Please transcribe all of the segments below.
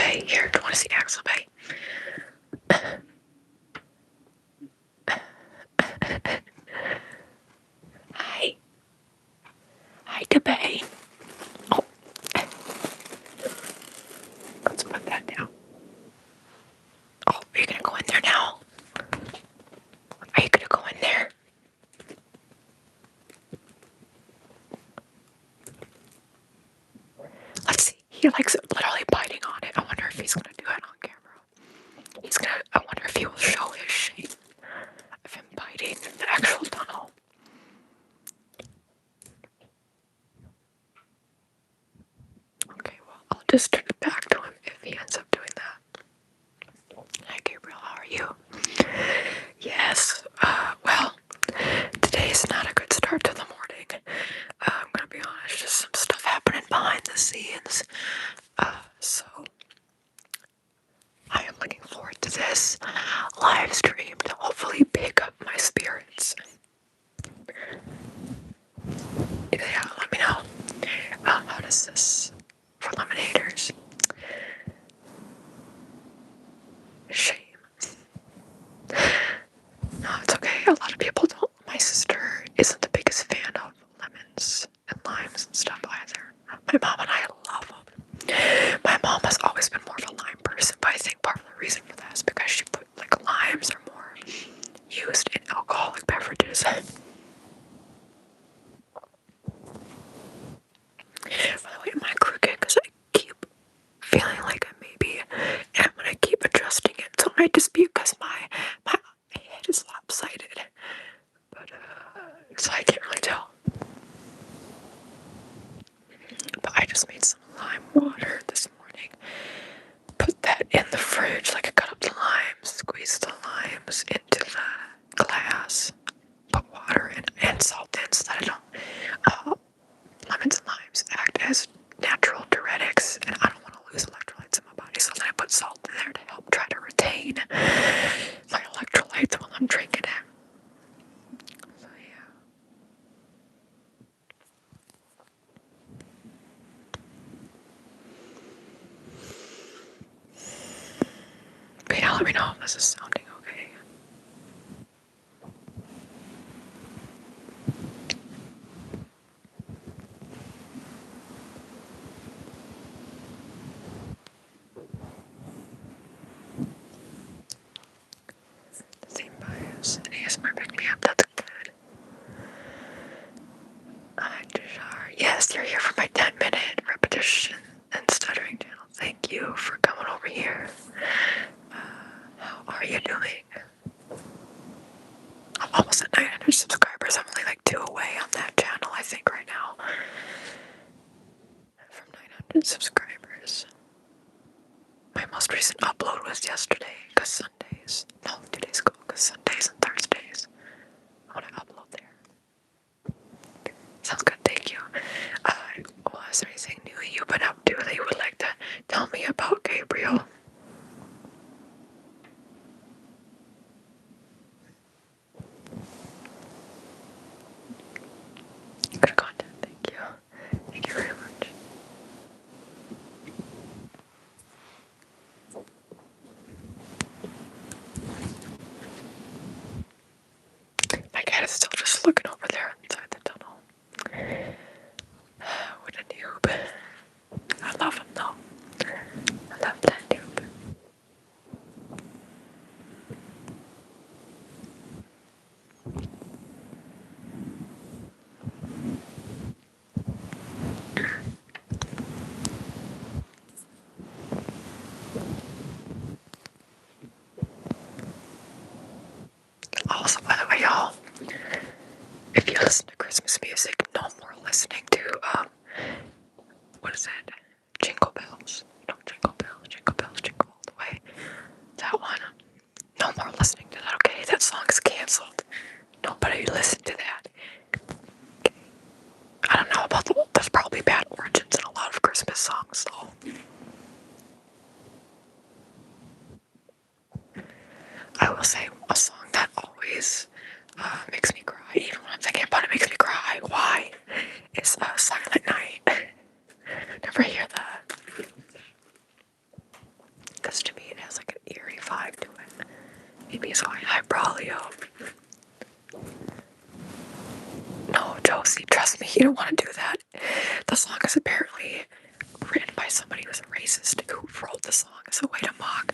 𝐿𝐵. Here, do you want to see 𝐿𝐵? Hi. Hi, 𝐷𝐵. Oh. Let's put that down. Oh, are you gonna go in there now? Are you gonna go in there? Let's see. He likes literally biting on it. I wonder if he's gonna do it on camera. I wonder if he will show his shape of him biting the actual tunnel. Okay, well, I'll just turn it back to him if he ends up doing that. Hi, Gabriel, how are you? Yes, well, today's not a good start to the morning. I'm gonna be honest, just some stuff happening behind the scenes. So I am looking forward to this live stream to hopefully pick up my spirits. Yeah, let me know. How does this for Lemonaders? Shame. No, it's okay. A lot of people don't. My sister isn't the biggest fan of lemons and limes and stuff either. My mom and I love them. My mom has always been more of a lime person, but I think part of the reason for that is because she put limes are more used in alcoholic beverages. By the way, am I crooked? Because I keep feeling like I maybe am when I keep adjusting it. So it might just be because my head is lopsided. But so I can't really tell. But I just made some lime water this morning. Put that in the fridge, I cut up the limes, squeezed the limes into the glass, put water and salt in so that I don't. Lemons and limes act as natural diuretics, and I don't want to lose electrolytes in my body, so then I put salt in there to help try to retain my electrolytes while I'm drinking it. So yeah. But yeah, let me know if this is sounding okay. The same bias. An ASMR pick me up, that's good. Yes, you're here for my 10-minute repetition and stuttering channel. Thank you for coming over here. How are you doing? I'm almost at 900 subscribers. I'm only like 2 away on that channel, I think, right now. From 900 subscribers. My most recent upload was yesterday, because Sundays. No, 2 days ago, because Sundays and Thursdays I want to upload there. Sounds good, thank you. Well, is there anything new you've been up to that you would like to tell me about, Gabriel? Good content, thank you. Thank you very much. My cat is still just looking over there inside the tunnel. What a noob. I love him though. I love that noob. Also, by the way, y'all, if you listen to Christmas music, no more listening to, what is it? Jingle bells. No, jingle bells, jingle bells, jingle all the way. That one. No more listening to that, okay? That song is canceled. Nobody listen to that. Okay. I don't know about there's probably bad origins in a lot of Christmas songs, though. I will say a song that always makes me cry, even when I'm thinking about it, makes me cry. Why? It's Silent Night. Never hear that. You don't want to do that. The song is apparently written by somebody who's a racist who wrote the song as a way to mock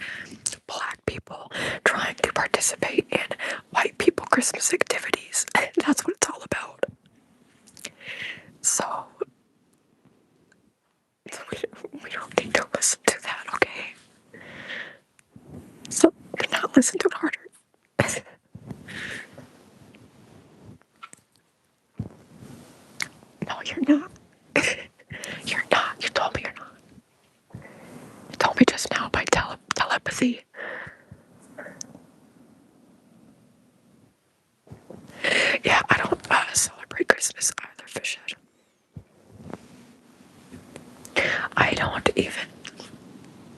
black people trying to participate in white people Christmas activities. That's what it's all about. So we don't need to listen to that, okay? So do not listen to it harder. No, you're not. You're not. You told me you're not. You told me just now by telepathy. Yeah, I don't celebrate Christmas either, Fishhead. I don't even,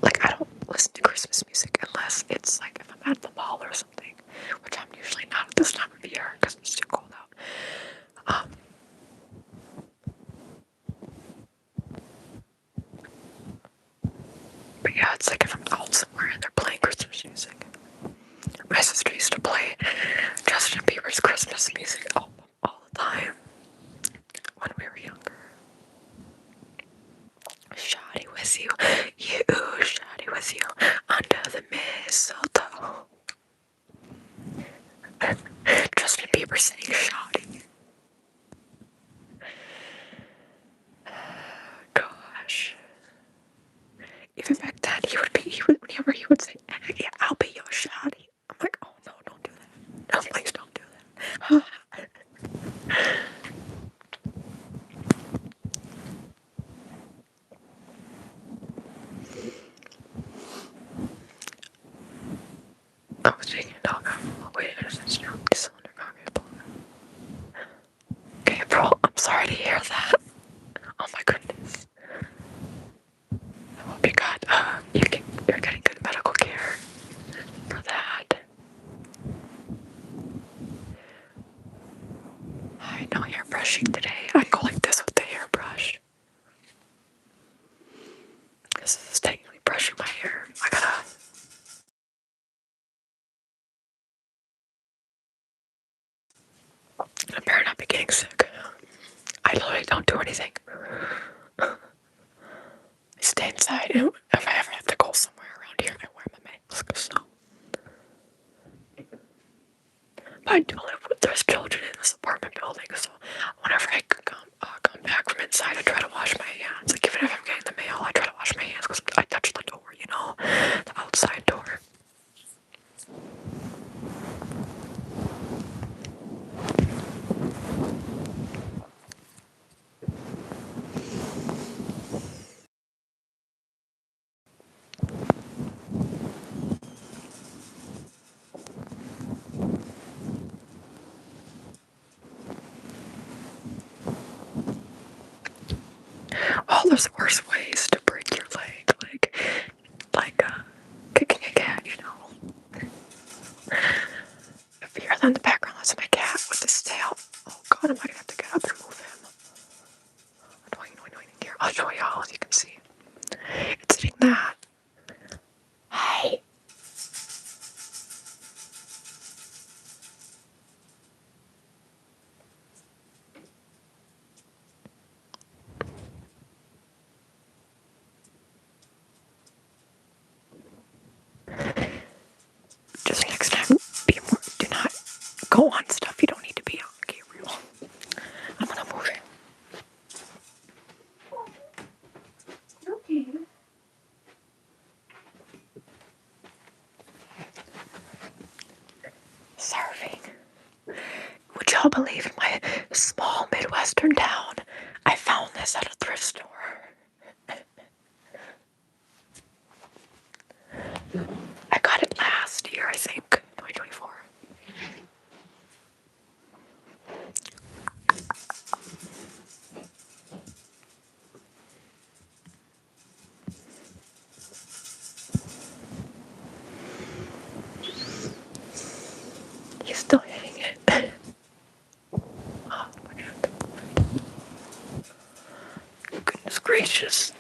I don't listen to Christmas music unless it's like if I'm at the mall or something, which I'm usually not at this time of year because it's too cold out. But yeah, it's like if I'm out somewhere and they're playing Christmas music. My sister used to play Justin Bieber's Christmas music all the time when we were younger. Shoddy with you, shoddy with you, under the mistletoe. Justin Bieber saying shoddy. Gosh. Even back then, whenever he would say, yeah, I'll be your shoddy. I'm like, oh no, don't do that. No, please don't do that. I was taking a dog out. Oh, wait, it's still under concrete. Okay, bro, I'm sorry to hear that. Oh my goodness. I hope you're getting good medical care for that. I know hair brushing today. I go like this with the hairbrush. This is technically brushing my hair. I better not be getting sick. I literally don't do anything. I stay inside. If I ever have to go somewhere around here, I wear my mask. So, but I do live with there's children in this apartment building. So whenever I come back from inside, I try to wash my hands. Like even if I'm getting the mail, I try to wash my hands because I touch the door. The outside door. Well, there's worse ways to break your leg, kicking a cat, If you hear that in the background, that's my cat with his tail. Oh god, am I gonna have to get up and move him? Here, I'll show y'all as you can see. It's doing that. Hey. Just next time, do not go on stuff you don't need to be on, Gabriel. I'm gonna move it. Okay. Surfing. Would y'all believe in my small Midwestern town, I found this at a thrift store. I got it last year, I think, 2024. He's still hitting it. Oh, goodness gracious.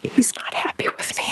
He's not happy with me.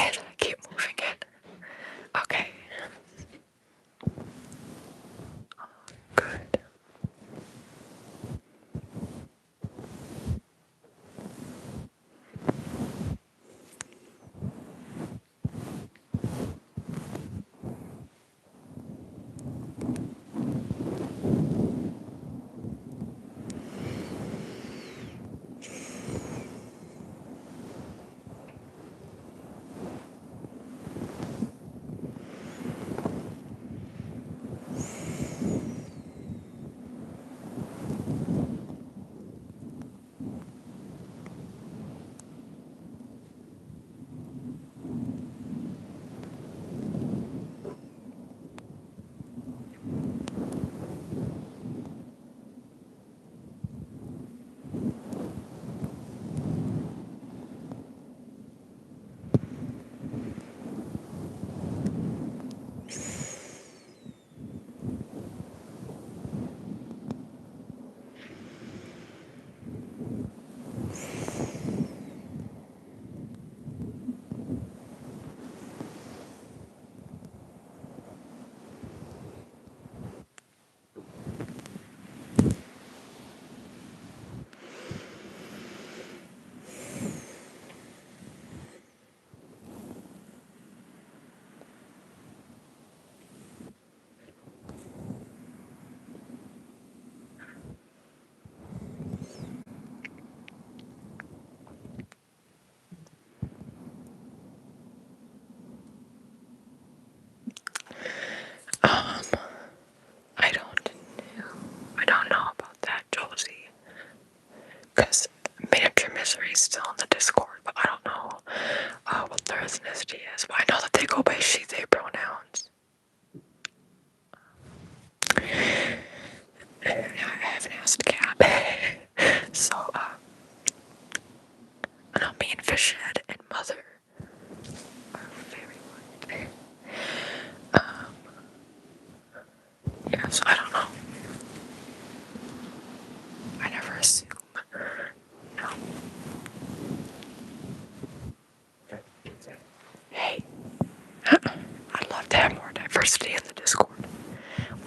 more diversity in the Discord.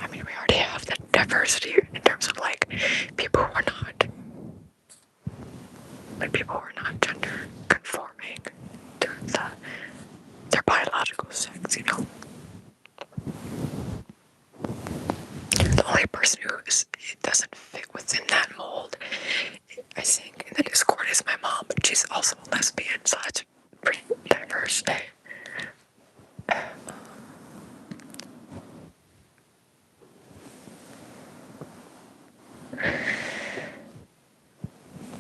I mean, we already have the diversity in terms of like people who are not, gender conforming to their biological sex, you know. The only person who doesn't fit within that mold, I think, in the Discord is my mom, but she's also a lesbian, so that's pretty diverse.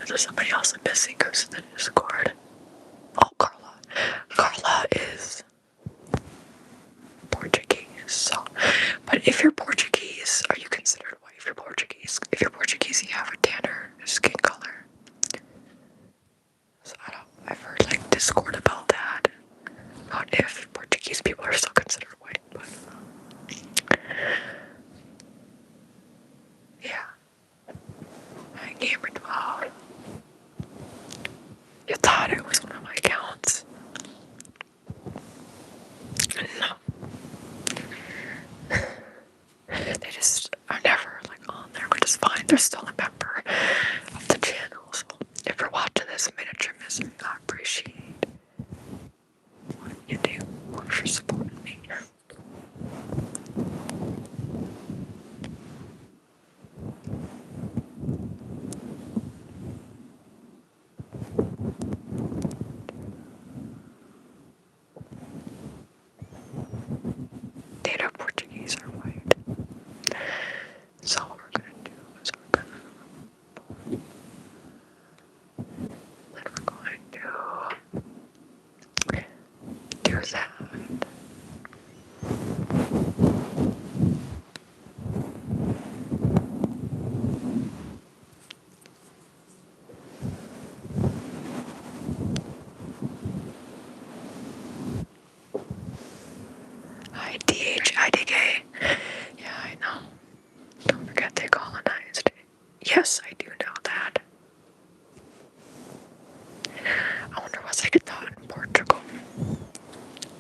There's somebody else I'm missing who's in the Discord. Oh, Carla. Carla is Portuguese, so. But if you're Portuguese, are you considered white if you're Portuguese? If you're Portuguese, you have a tanner skin color. So I've heard like Discord about that. Not if Portuguese people are still considered white, but yeah. I gamer 12. You thought it was one of my accounts. No. They just are never like on there, which is fine. They're still a member of the channel. So if you're watching this miniature misery, I appreciate what you do for supporting me. Data Portuguese are white. So what we're gonna do is we're going to do that. 𝒕𝒊𝒔. Yeah, I know. Don't forget they colonized. Yes, I do know that. I wonder what they get taught in Portugal.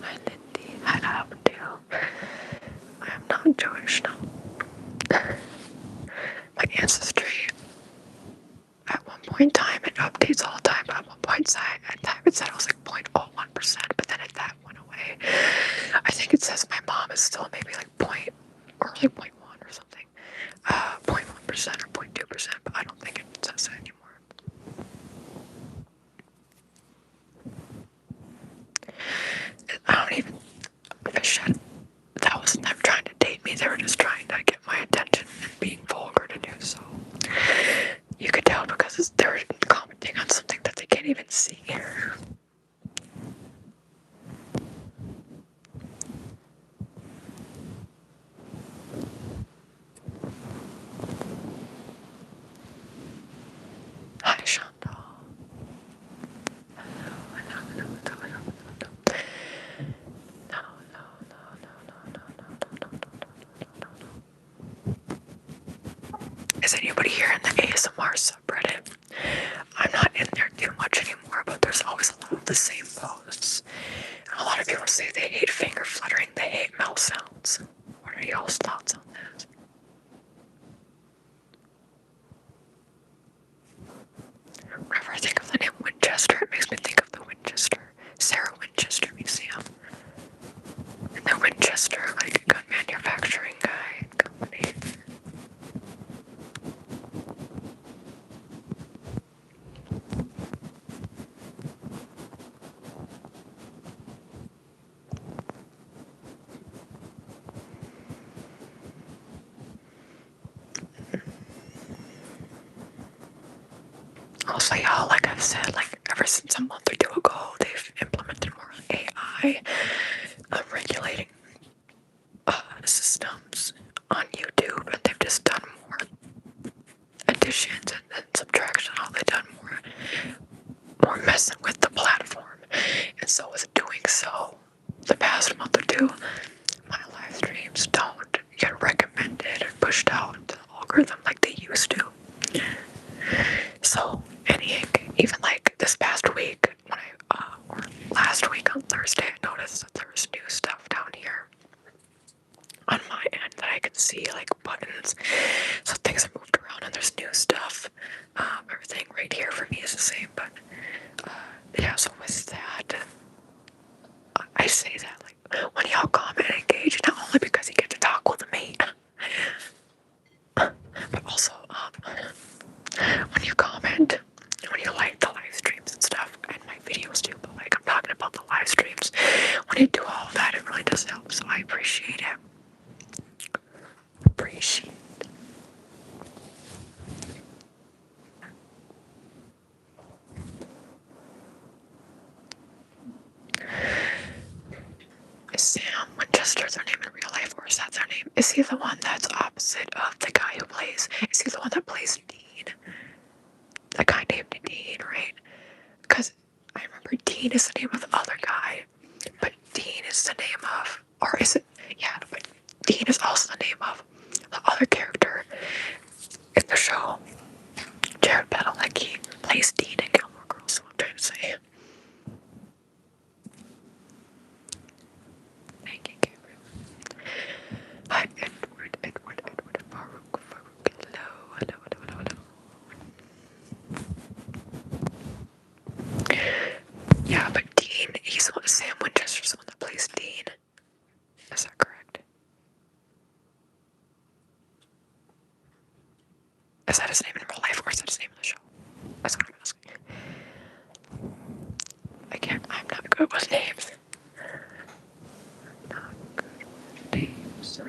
Hi, Lindy. Hi, Abdul. I am not Jewish, no. My ancestry, at one point in time, it updates all the time, but at one point in time it said I was like 0.01%, but then that went away. I think it says my mom is still maybe like 0.1 or something. 0.1% or 0.2%, but I don't think it says it anymore. I don't even fish it. That wasn't them trying to date me, they were just trying to get my attention and being vulgar to do so. You could tell because they were commenting on something that they can't even see. Hi, Chantal. Is anybody here in the ASMR subreddit? I'm not in there too much anymore, but there's always a lot of the same posts. And a lot of people say they hate finger fluttering, they hate mouth sounds. What are y'all's thoughts on this? Whenever I think of the name Winchester, it makes me think of the Sarah Winchester Museum. And the Winchester, like, gun manufacturing guy and company. Also, y'all, like I've said, like ever since a month or two ago, they've implemented more AI regulating systems on YouTube, and they've just done more additions and then subtraction. All they've done more messing with the platform, and so with doing so, the past month or two, my live streams don't get recommended and pushed out into the algorithm like they used to. So, even like this past week, or last week on Thursday, I noticed that there was new stuff down here. can see like buttons, so things are moved around and there's new stuff. Everything right here for me is the same, but yeah. So with that, I say that like when y'all comment and engage, not only because you get to talk with me, but also when you comment, when you like the live streams and stuff, and my videos too. But like I'm talking about the live streams, when you do all of that, it really does help. So I appreciate it. Appreciate. Is Sam Winchester their name in real life, or is that their name? Is he the one that's opposite of the guy who plays? Is he the one that plays Dean? The guy named Dean, right? Because I remember Dean is the name of the other guy, but Dean is the name of, or is it? Yeah, but Dean is also the name of the other character in the show. Jared Padalecki plays Dean in Gilmore Girls. So I'm trying to say. Thank you, Gabriel. Hi, Edward, Farouk, hello. Yeah, but Dean, he's the one, Sam Winchester's the one that plays Dean. Is that correct? Is that his name in real life, or is that his name in the show? That's what I'm asking. I'm not good with names. Not good with names.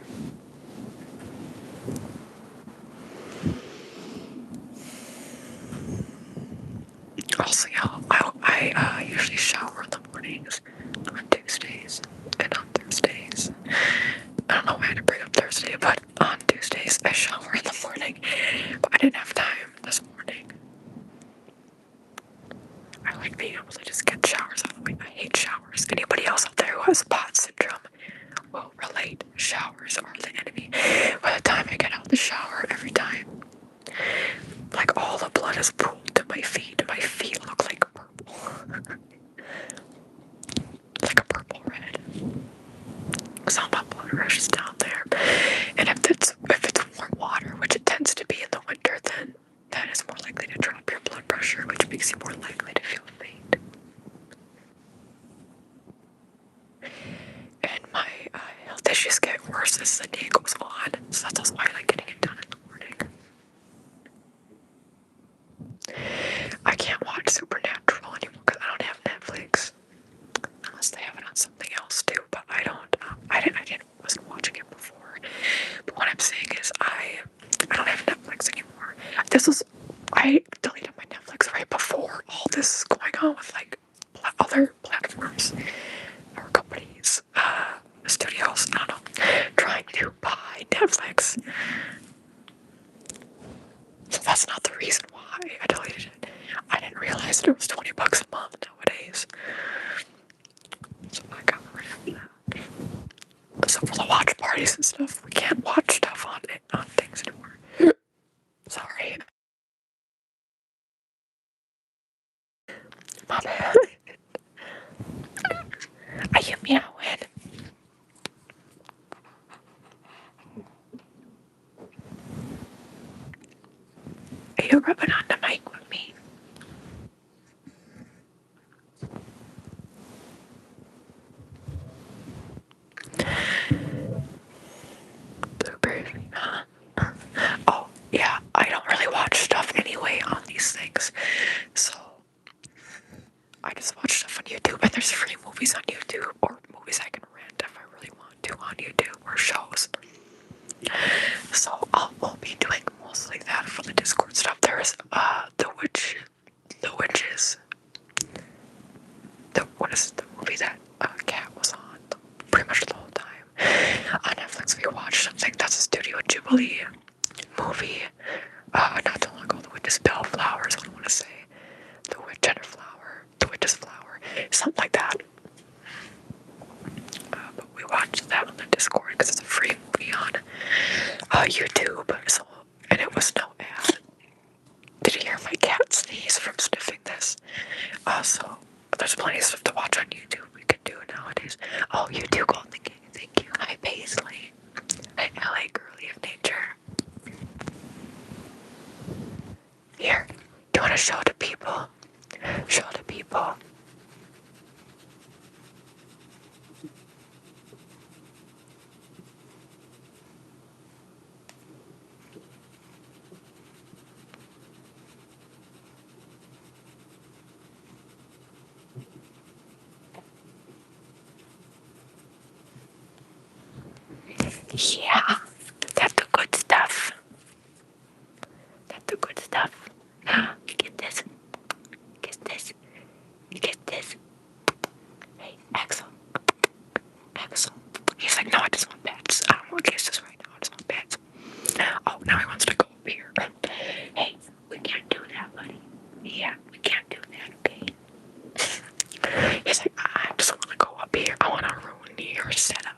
Also, y'all, I usually shower in the mornings on Tuesdays and on Thursdays. I don't know why I had to bring up Thursday, but on Tuesdays I shower in the morning. But I didn't have time this morning. I like being able to just get showers out of the way. I hate showers. Anybody else out there who has pot syndrome will relate. Showers are the enemy. By the time I get out the shower, every time, like all the blood is pooled to my feet. My feet look like purple. Like a purple red. So my blood rushes down there. And if it's warm water, which it tends to be in the winter, then that is more likely to drop your blood pressure, which makes you more likely to feel faint. And my health issues get worse as the day goes on, so that's also why I like getting it done in the morning. I can't watch Supernatural anymore because I don't have Netflix, unless they have it on something else too. But I don't. Wasn't watching it before. But what I'm saying is, I don't have Netflix anymore. I deleted my Netflix right before all this is going on with like other platforms or companies, studios, I don't know, trying to buy Netflix. So that's not the reason why I deleted it. I didn't realize that it was $20 a month nowadays. So I got rid of that. So for the watch parties and stuff, we can't watch stuff on things anymore. Sorry. My bad. Are you meowing? Are you rubbing on the mic with me? Blueberry, huh? Oh, yeah, I don't really watch stuff anyway on these things. So, I just watch stuff on YouTube, and there's free movies on YouTube, or movies I can rent if I really want to on YouTube, or shows. So, we'll be doing mostly that for the Discord stuff. There's, what is the movie that Cat was on pretty much the whole time. On Netflix, we watched something that's a Studio Ghibli movie. Not too long ago, The Witch's Bellflowers, I want to say. The Witch's Flower, something like that. But we watched that on the Discord because it's a free movie on YouTube. So, and it was no ad. Did you hear my cat sneeze from sniffing this? So there's plenty of stuff to watch on YouTube we can do nowadays. Oh, YouTube, thank you. Hi, Paisley. Hi, LA Girly. to show the people. Show the people. Yeah, that's the good stuff. That's the good stuff. Get this. Get this. Get this. Hey, Axel. Axel. He's like, no, I just want pets. I don't want kisses right now. I just want pets. Oh, now he wants to go up here. Hey, we can't do that, buddy. Yeah, we can't do that, okay? He's like, I just want to go up here. I want to ruin your setup.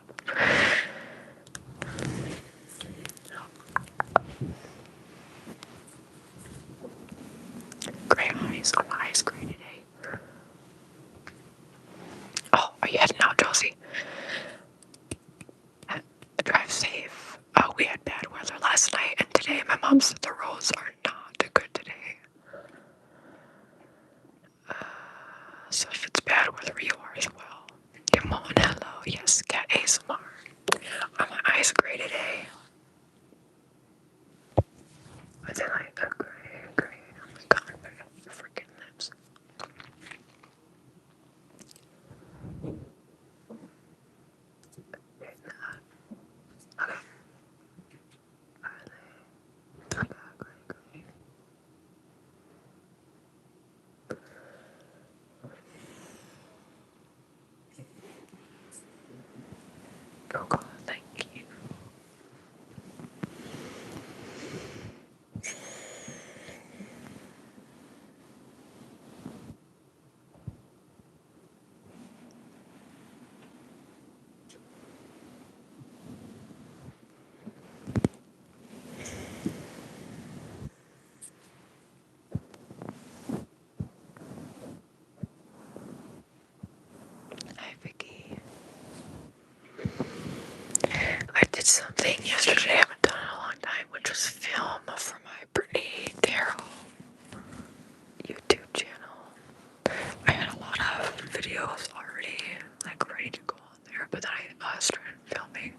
Gray eyes. Oh, my eyes gray today. Oh, are you heading out, Josie? Drive safe. Oh, we had bad weather last night, and today my mom said the roads are not good today. So if it's bad weather, you are as well. Come on, hello. Yes, cat ASMR. Oh, my eyes gray today. Are they like a gray? Oh my god, I got the freaking lips. Okay. Oh god, thank you. Hi, Vicky. I did something yesterday I haven't done in a long time, which was film for my Brittany Darrow YouTube channel. I had a lot of videos already, like, ready to go on there, but then I started filming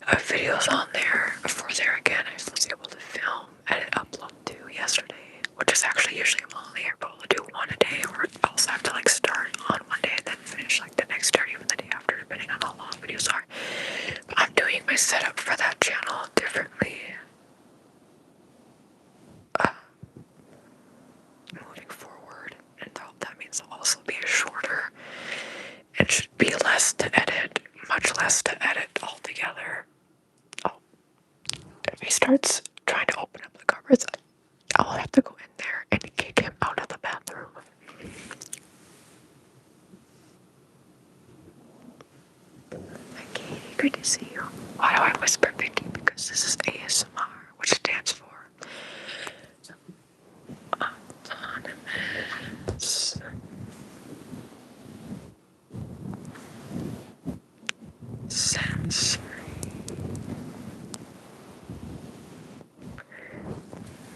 videos on there for there again. I was able to film, edit, upload 2 yesterday, which is actually usually I'm only able to do 1 a day, or else I have to like start on one day and then finish like the next day or even the day after, depending on how long videos are. But I'm doing my setup for that channel differently. Moving forward, and that means it'll also be shorter. It should be less to edit, much less to edit altogether. Oh, if he starts trying to open up the cupboards, I'll have to go in there and kick him out of the bathroom. Hi, Katie, good to see you. Why do I whisper Vicky? Because this is ASMR, which stands for Autonomous Sensory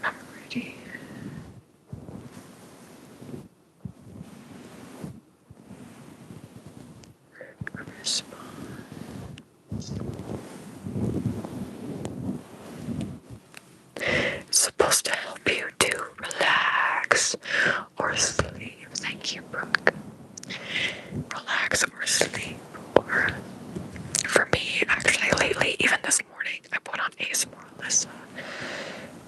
Memory Response. It's supposed to help you to relax or sleep. Thank you, Brooke. Relax or sleep. Or for me, actually, lately, even this morning, I put on ASMR, Alyssa.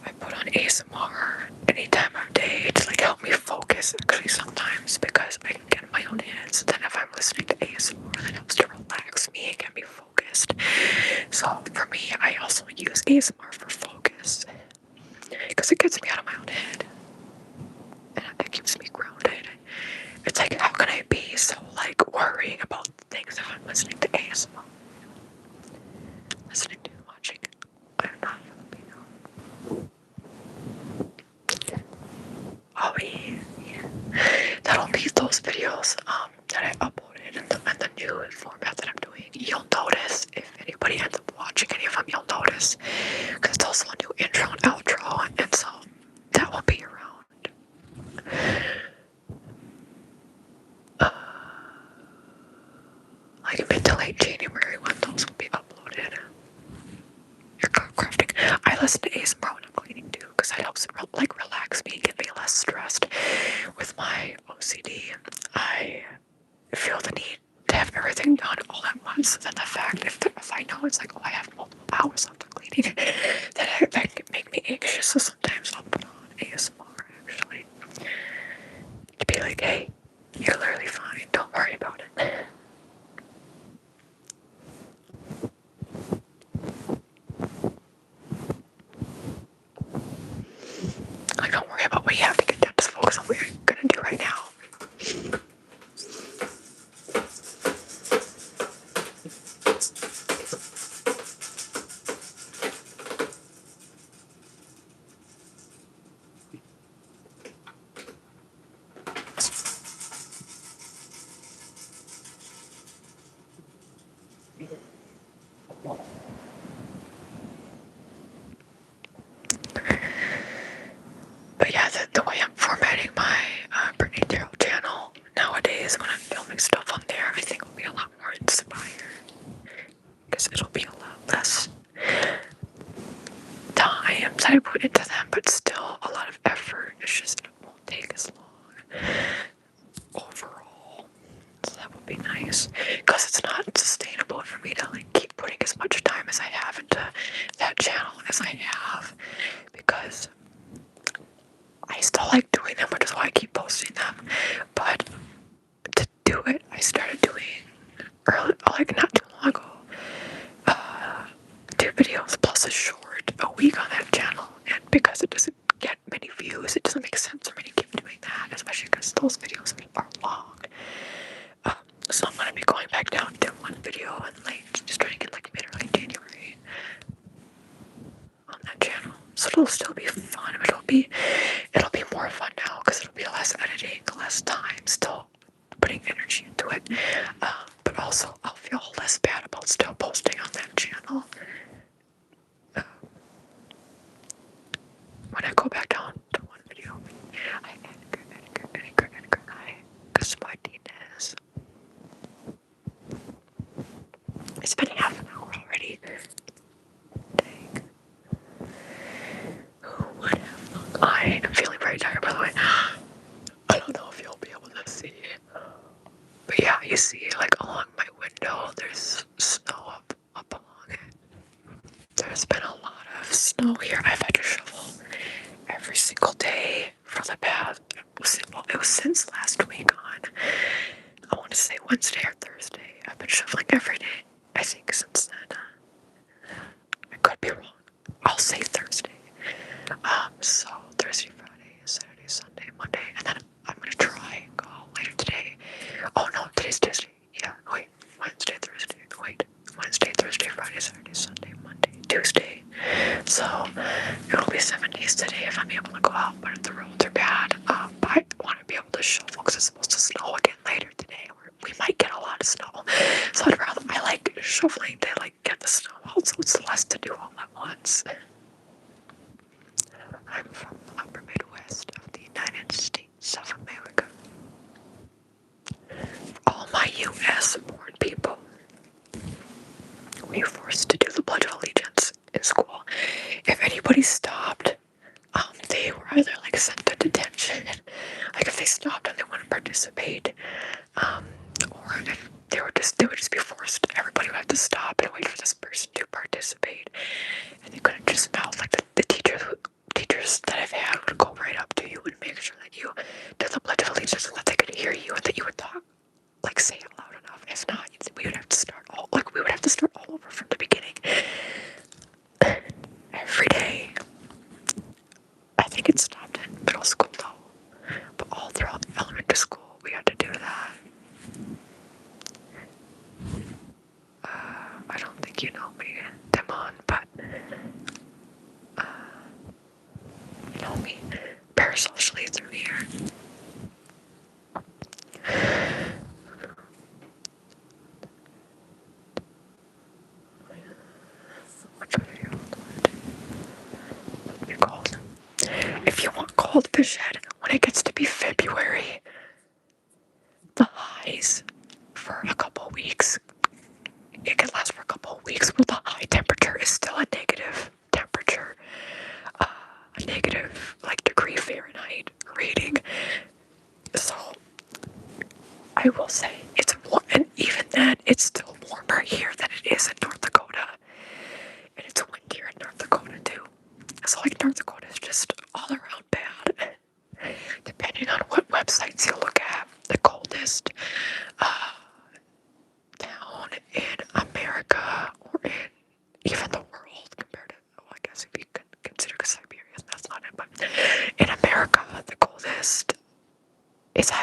I put on ASMR any time of day to like help me focus, actually, sometimes, because I can get in my own head. So then if I'm listening to ASMR, that helps to relax me and get me focused. So for me, I also use ASMR for focus, because it gets me out of my own head, and it keeps me grounded. It's like, how can I be so like worrying about things if I'm listening to ASMR? Listening to, watching. I'm not Filipino. Oh yeah. That'll be those videos that I uploaded in the new format that I'm doing. You'll notice, if anybody ends up watching any of them, you'll notice, because it's also a new intro and outro, and so that will be around if I know it's like, oh, I have multiple hours left of cleaning, that can make me anxious. So sometimes I'll put on ASMR actually to be like, hey, you're literally fine. Don't worry about it. Like, don't worry about what you have to get done. Just focus on what you're gonna do right now. But yeah, the way I'm formatting my Brittany Darrell channel nowadays when I'm filming stuff on there, I think will be a lot more inspired. Because it'll be a lot less time that I put into them, but still a lot of effort. It's just it won't take as long overall. So that would be nice. Because it's not sustainable for me to like keep putting as much time as I have into that channel as I have. Because I still like doing them, which is why I keep posting them. But to do it, I started doing early, like not too long ago, 2 videos plus a short a week on that channel. And because it doesn't get many views, it doesn't make sense for me to keep doing that, especially because those videos are long. So I'm gonna be going back down to 1 video and like just trying to get like mid or late January on that channel. So it'll still be fun. It'll be more fun now because it'll be less editing, less time, still putting energy into it. But also I'll feel less bad about still posting on that channel. When I go back down to 1 video, hi, Edgar, hi, 𝐿 It's been half an hour already. Dang. Who would have thought? I am feeling very tired, by the way. I don't know if you'll be able to see it. But yeah, you see, like along my window, there's snow up along it. There's been a lot of snow here. I've had to shovel every single day for the past, well, it was since last week on, I want to say Wednesday or Thursday. I've been shoveling every day, I think, since then. I could be wrong. I'll say Thursday. So Thursday, Friday, Saturday, Sunday, Monday, and then I'm gonna try and go later today. Oh no, today's Tuesday. Yeah, wait. Wednesday, Thursday. Wait. Wednesday, Thursday, Friday, Saturday, Sunday, Monday, Tuesday. So it'll be 7 days today if I'm able to go out, but if the roads are bad, I want to be able to shovel because it's supposed to snow again later today. We might get a lot of snow. So I like shoveling to like get the snow out so it's less to do all at once. I'm from the upper Midwest of the United States of America. All my US-born people, we were forced to do the Pledge of Allegiance in school. If anybody stopped, they were either like sent to detention, like if they stopped and they wouldn't participate, or if they would just be forced. Everybody would have to stop and wait for this person to participate, and they couldn't just mouth like the teachers that I've had would go right up to you and make sure that you did the Pledge of Allegiance and that they could hear you and that you would talk, like say it loud enough. If not, we would have to start all over from the beginning. Every day. I think it stopped in middle school though, but all throughout elementary school we had to do that. I don't think you know me, Demon, but you know me parasocially through here. Which video would be called? If you want cold fish head, when it gets to be February, the highs for a couple weeks, it can last for a couple weeks where the high temperature is still a negative temperature, a negative like degree Fahrenheit reading. So I will say it's warm, and even then it's still warmer here than it is in North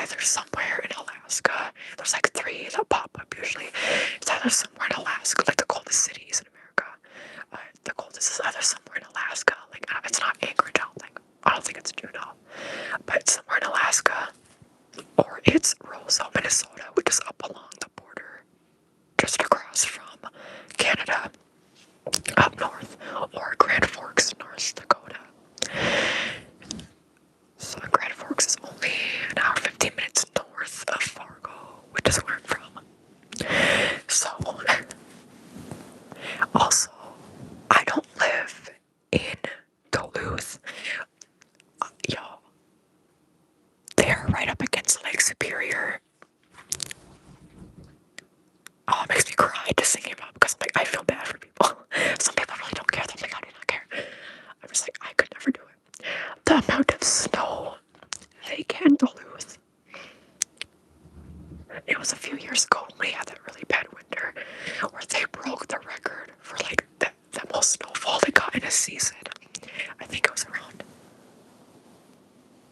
either somewhere in Alaska. There's like 3 that pop up usually. It's either somewhere in Alaska, like the coldest cities in America. The coldest is either somewhere in Alaska, like it's not Anchorage, I don't think it's Juneau, but it's somewhere in Alaska, or it's Roseau, Minnesota, which is up along the border, just across from Canada, up north, or Grand Forks, North Dakota. So Grand Forks is only an hour 15 minutes north of Fargo, which is where I'm from. So, also, I don't live in Duluth. Y'all, they're right up against Lake Superior. Oh, it makes me cry just thinking about, because like I feel bad for people. Some people really don't care. They're like, I do not care. I'm just like, I could never do it. The amount of snow they get in Duluth. It was a few years ago when we had that really bad winter where they broke the record for like the most snowfall they got in a season. I think it was around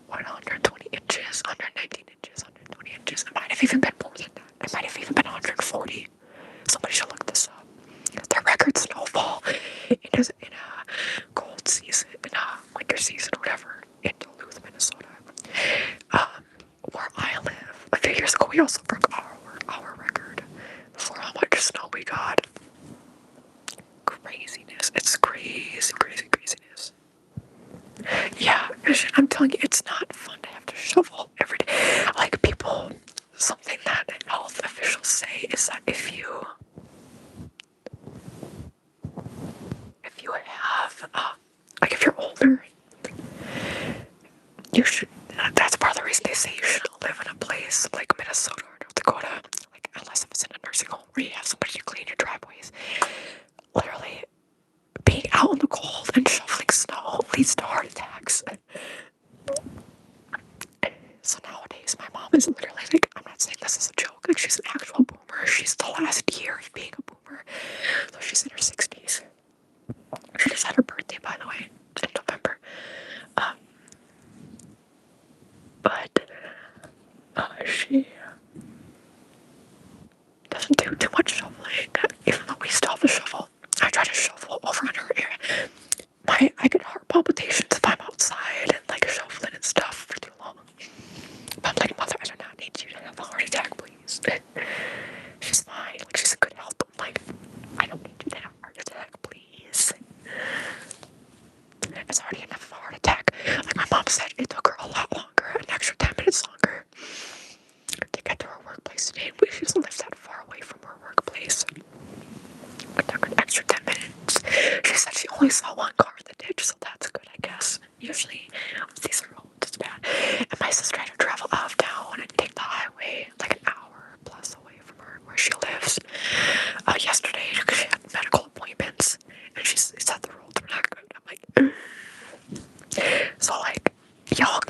120 inches, 119 inches, 120 inches. It might have even been more than that. It might have even been 140. Somebody should look this up. Their record snowfall in a cold season, in a winter season, whatever, in Duluth, Minnesota. Where I live, a few years ago, we also broke our record for how much snow we got. Craziness. It's craziness. Yeah, I'm telling you, it's not fun to have to shovel every day. Like people, something that health officials say is that if you have, like if you're older, you should, that's part of the reason they say you shouldn't live in a place like Minnesota or North Dakota, like unless if it's in a nursing home where you have somebody to clean your driveways. Literally, being out in the cold and shoveling snow leads to heart attacks. So nowadays, my mom is literally like, I'm not saying this is a joke, like she's an actual boomer. She's the last year of being a boomer. So she's in her 60s. She just had her birthday, by the way, in November. But she doesn't do too much shoveling, even though we still have to shovel. I try to shovel over in her area. I get heart palpitations if I'm outside and like shoveling and stuff for too long. But I'm like, mother, I do not need you to have a heart attack, please. She's fine, like she's in good health. I'm like, I don't need you to have a heart attack, please. It's already enough of a heart attack. Like my mom said, it took her a lot longer, an extra 10 minutes longer, to get to her workplace today. She doesn't live that far away from her workplace. It took her an extra 10 minutes. She said she only saw one car in the ditch, so that's good, I guess. Usually, these roads, it's bad. And my sister had to travel out of town and take the highway like an hour plus away from her where she lives. Yesterday, because she had medical appointments, and she said the roads were not good. I'm like, so like, y'all,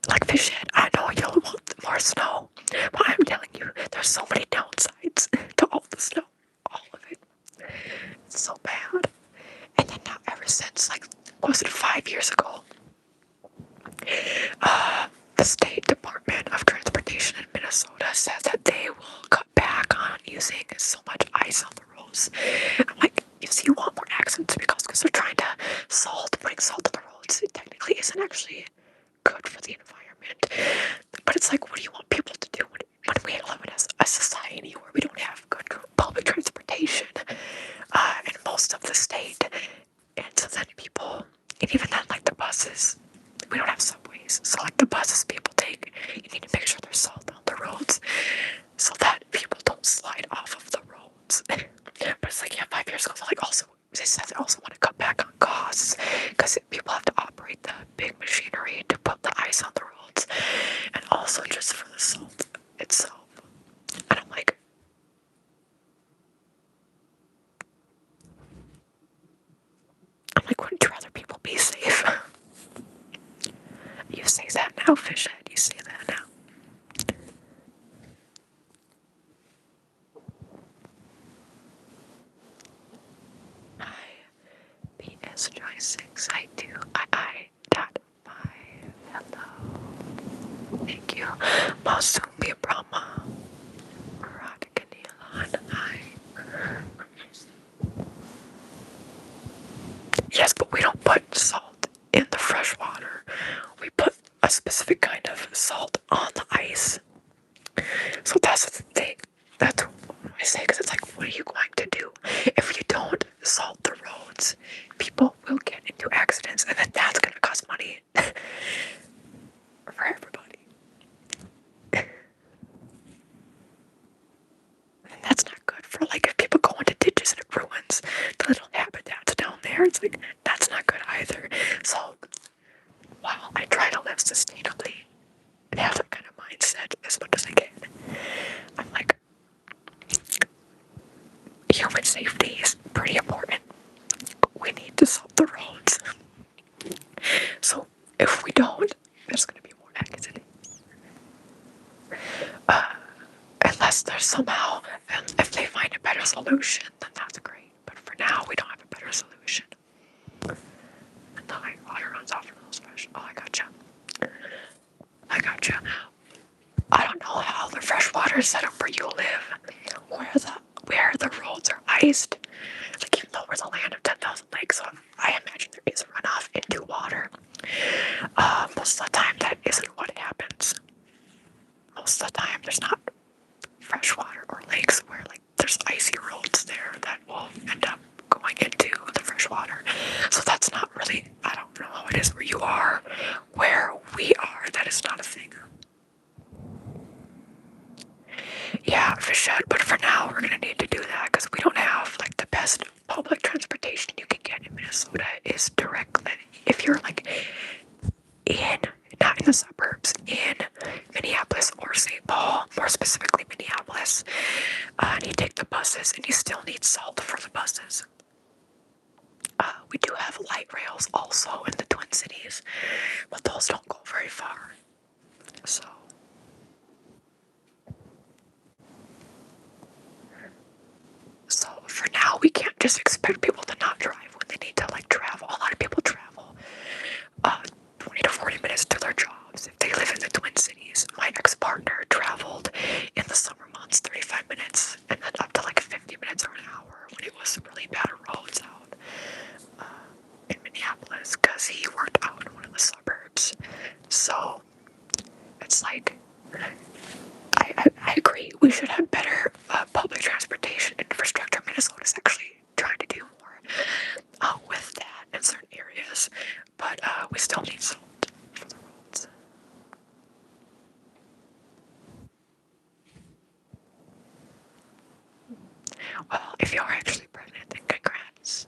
like this shit, I know y'all want more snow, but I'm telling you, there's so many downsides to all the snow, all of it. It's so bad. And then now, ever since, like, was it 5 years ago, the State Department of Transportation in Minnesota said that they will cut back on using so much ice on the roads. I'm like, you see, you want more accidents because they're trying to putting salt on the roads. It technically isn't actually good for the environment. But it's like, what do you want people to do when we live in a society where we don't have good public transportation in most of the state? And so then people, and even then, like the buses, we don't have subways. So like the buses people take, you need to make sure there's salt on the roads so that people don't slide off of the roads. But it's like, yeah, 5 years ago, like also, they said they also want to cut back on costs because people have to operate the big machinery to put the ice on the roads, and also just for the salt itself. And I'm like, wouldn't you rather people be safe? You say that now, Fishhead. You say that now. 𝒕𝒊𝒆𝒏𝒅, I do. 𝐼𝐼.5. Hello. Thank you. Most Yes, but we don't put salt in the fresh water. We put a specific kind of salt on the ice. So that's the thing. That's what I say, because it's like, what are you going to do if you don't salt the roads? People will get into accidents, and then that's going to cost money for everybody. And that's not good for, like, if people go into ditches and it ruins the little habitats down there. It's like, that's not good either. So while I try to live sustainably and have that kind of mindset as much as I can, I'm like, human safety is pretty important. We need to salt the roads. So if we don't, there's going to be more accidents. Unless there's somehow, if they find a better solution, then that's great. But for now, we don't have a better solution. And the water runs off from those fish. Oh, I gotcha. I don't know how the fresh water is set up where you live, where the roads are iced. Like, even though we're the land of 10,000 lakes, so I imagine there is runoff into water. Most of the time, that isn't what happens. Most of the time, there's not fresh water or lakes where, like, there's icy roads there that will end up going into the fresh water. So that's not really, I don't know how it is where you are. Where we are, that is not a thing. Yeah, for sure. But for now, we're gonna need to do that because we don't have, like, the best public transportation you can get in Minnesota is directly, if you're, like, not in the suburbs, in Minneapolis or St. Paul, more specifically Minneapolis, and you take the buses and you still need salt for the buses. We do have light rails also in the Twin Cities, but those don't go very far. So for now, we can't just expect people to not drive when they need to, like, travel. A lot of people travel 20 to 40 minutes to their jobs if they live in the Twin Cities. My ex-partner traveled in the summer months 35 minutes and then up to like 50 minutes or an hour when it was really bad roads out in Minneapolis because he worked out in one of the suburbs. So it's like, I agree, we should have better public transportation infrastructure. Minnesota's actually trying to do more with that in certain areas, but we still need salt for the roads. Well, if you're actually pregnant, then congrats.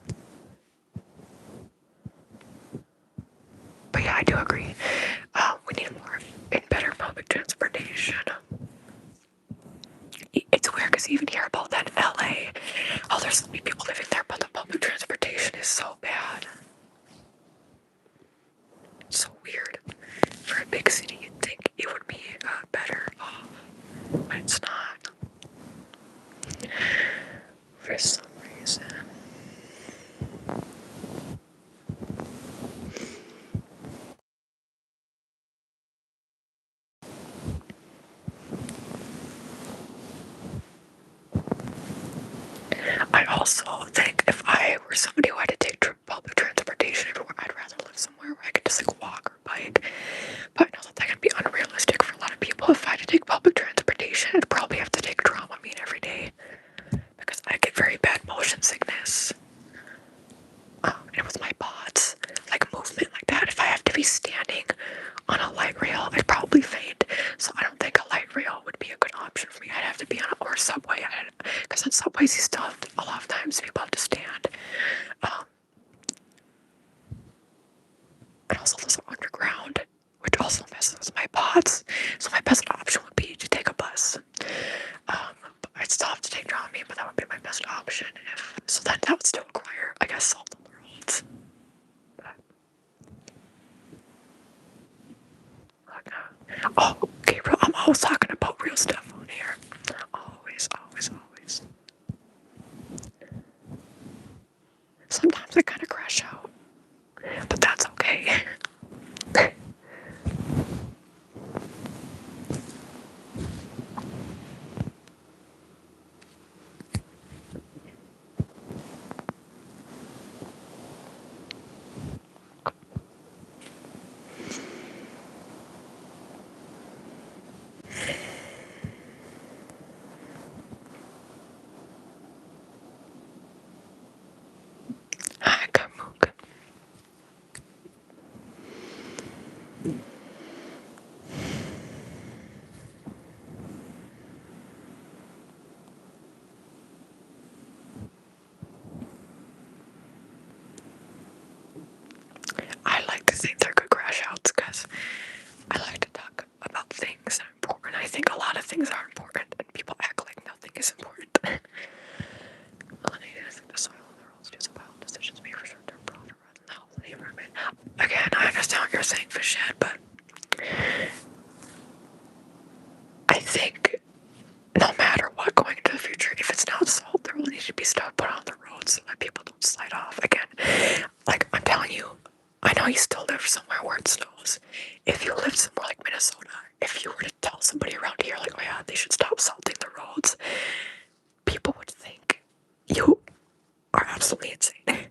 But yeah, I do agree. We need more and better public transportation. It's weird because you even hear about that in LA. Oh, there's so many people living there, but the public transportation is so bad. It's so weird. For a big city, you'd think it would be better, but it's not. For some reason. I also think if I were somebody who had to take public transportation everywhere, I'd rather live somewhere where I could just, like, walk or bike. But I know that can be unrealistic for a lot of people. If I had to take public transportation, I'd probably have to take Dramamine every day because I get very bad motion sickness. And with my POTS, like, movement like that, if I have to be standing on a light rail, I'd probably faint. So I don't think a light rail would be a good option for me. I'd have to be on a, or a subway, because on subways you still have to, a lot of times people have to stand. And also those are underground, which also messes with my POTS. So my best option would be to take a bus. But I'd still have to take Dramamine, but that would be my best option. So then that would still require, I guess, salt on the roads. Oh, Gabriel, I'm always talking about real stuff on here. Always, always, always. Sometimes I kind of crash out, but that's okay. were saying 𝒕𝒊𝒏𝒈, but I think no matter what going into the future, if it's not salt, there will need to be stuff put on the roads so that people don't slide off. Again, like I'm telling you, I know you still live somewhere where it snows. If you live somewhere like Minnesota, if you were to tell somebody around here, like, oh yeah, they should stop salting the roads, people would think you are absolutely insane.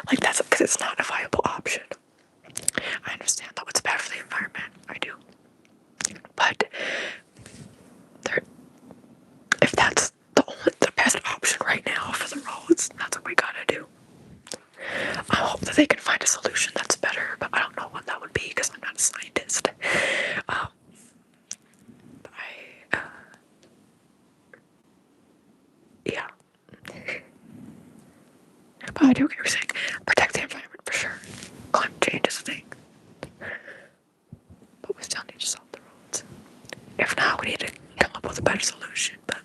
Like, that's because it's not a viable option. I understand that it's bad for the environment. I do. But if that's the best option right now for the roads, that's what we gotta do. I hope that they can find a solution that's better, but I don't know what that would be because I'm not a scientist. Yeah. But I do get what you're saying. Protect the environment for sure. Climate change is a thing. But we still need to solve the roads. If not, we need to come up with a better solution. But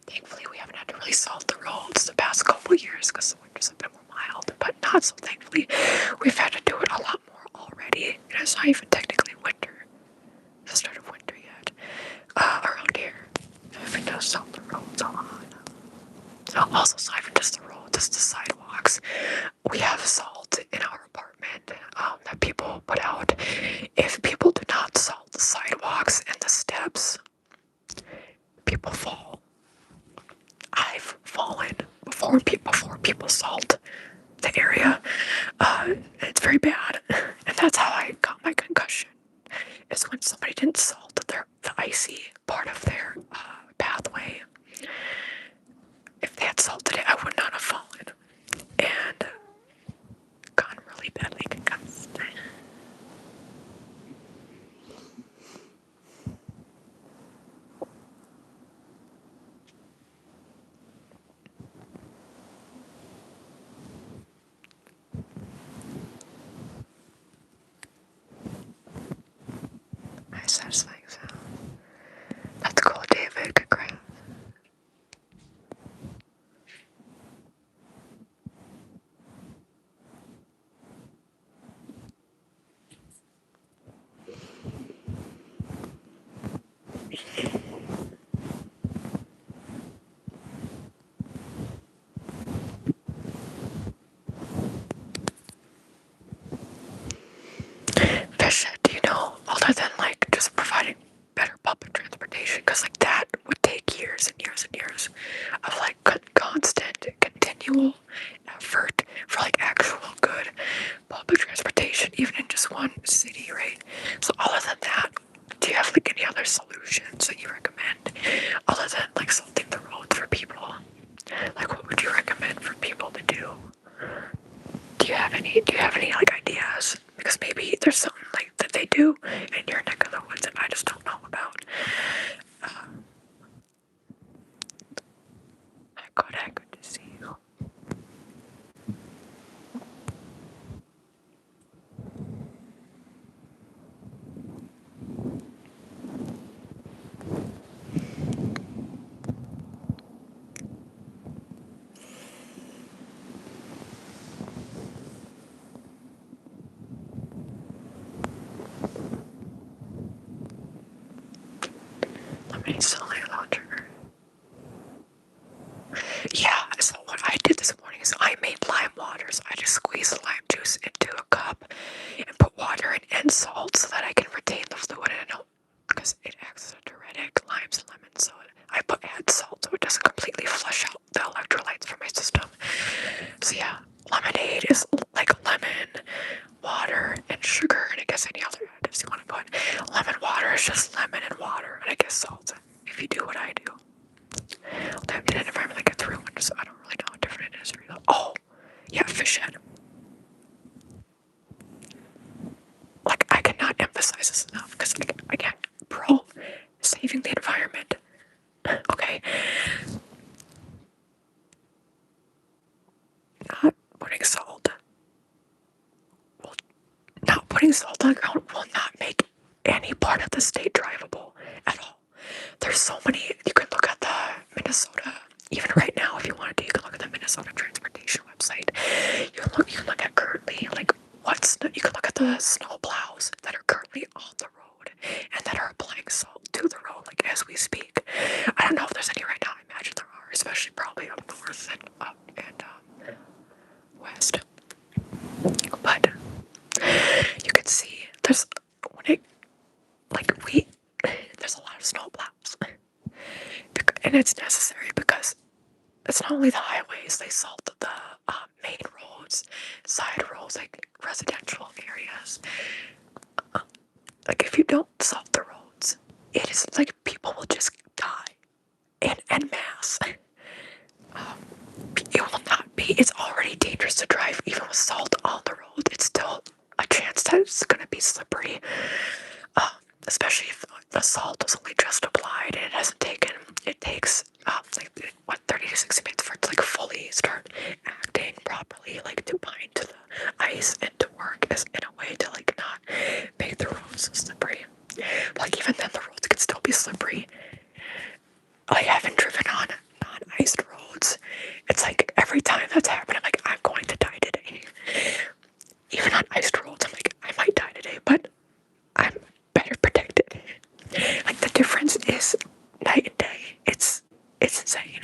thankfully, we haven't had to really solve the roads the past couple of years because the winters have been more mild. But not so thankfully, we've had to do it a lot more already. And it's not even technically winter. It's the start of winter yet. Around here. Having to solve the roads a lot. Also, it's not even just the roads, it's the sidewalks. We have salt in our apartment that people put out. If people do not salt the sidewalks and the steps, people fall. I've fallen before people salt the area. It's very bad, and that's how I got my concussion. Is when somebody didn't salt the icy part of their pathway. If they had salted it, I would not have fallen and gotten really badly concussed. Nice satisfying sound. That's cool, David. Congrats. 𝒕𝒊𝒏𝒈, do you know, other than like just providing better public transportation, because like that would take years and years and years of like constant, continual effort for like actual good public transportation, even in just one city, right? So other than that, do you have like any other solutions that you recommend other than like salting the roads for people? Like, what would you recommend for people to do? Do you have any like ideas? Because maybe there's something like that they do in your neck of the woods that I just don't know about. Hi Kodak, good to see you. Lemonade still launcher. Yeah, so what I did this morning is I made lime water. So I just squeezed the lime juice into a cup and put water in and salt so that I can retain the fluid in it, because it acts as a diuretic, limes and lemons. So I add salt so it doesn't completely flush out the electrolytes from my system. So yeah, lemonade is like lemon, water, and sugar, and I guess any other additives you want to put. Lemon water is just lemon and water, and I guess salt, if you do what I do. In an environment like a 3 winter, so I don't really know how different it is for you. Oh, yeah, 𝒕𝒊𝒏𝒈. Like, I cannot emphasize this enough, because, again, pro saving the environment. Okay? Not putting salt. Well, not putting salt on the ground will not make any part of the state drivable at all. There's so many. You can look at the Minnesota, even right now, if you wanted to, you can look at the Minnesota transportation website. You can look at current exactly like what's you can look at the snow plows that are currently on the road and that are applying salt to the road like as we speak. I don't know if there's any right now. I imagine there are, especially probably up north and up and west. But you can see there's there's a lot of snow plows, and it's necessary because it's not only the highways, they salt the main roads, side roads, like residential areas. Like if you don't salt the roads, it is like people will just die en masse. It will not be, it's already dangerous to drive even with salt on the road. It's still a chance that it's going to be slippery, especially if the salt was only just applied and it hasn't taken, it takes 30 to 60 minutes for it to like fully start acting properly, like to bind to the ice and to work as in a way to like not make the roads so slippery. Like even then the roads can still be slippery. I haven't driven on non-iced roads. It's like every time that's happened, I'm like, I'm going to die today. Even on iced roads, I'm like, I might die today, but I'm better protected. Like the difference is night and day. It's insane.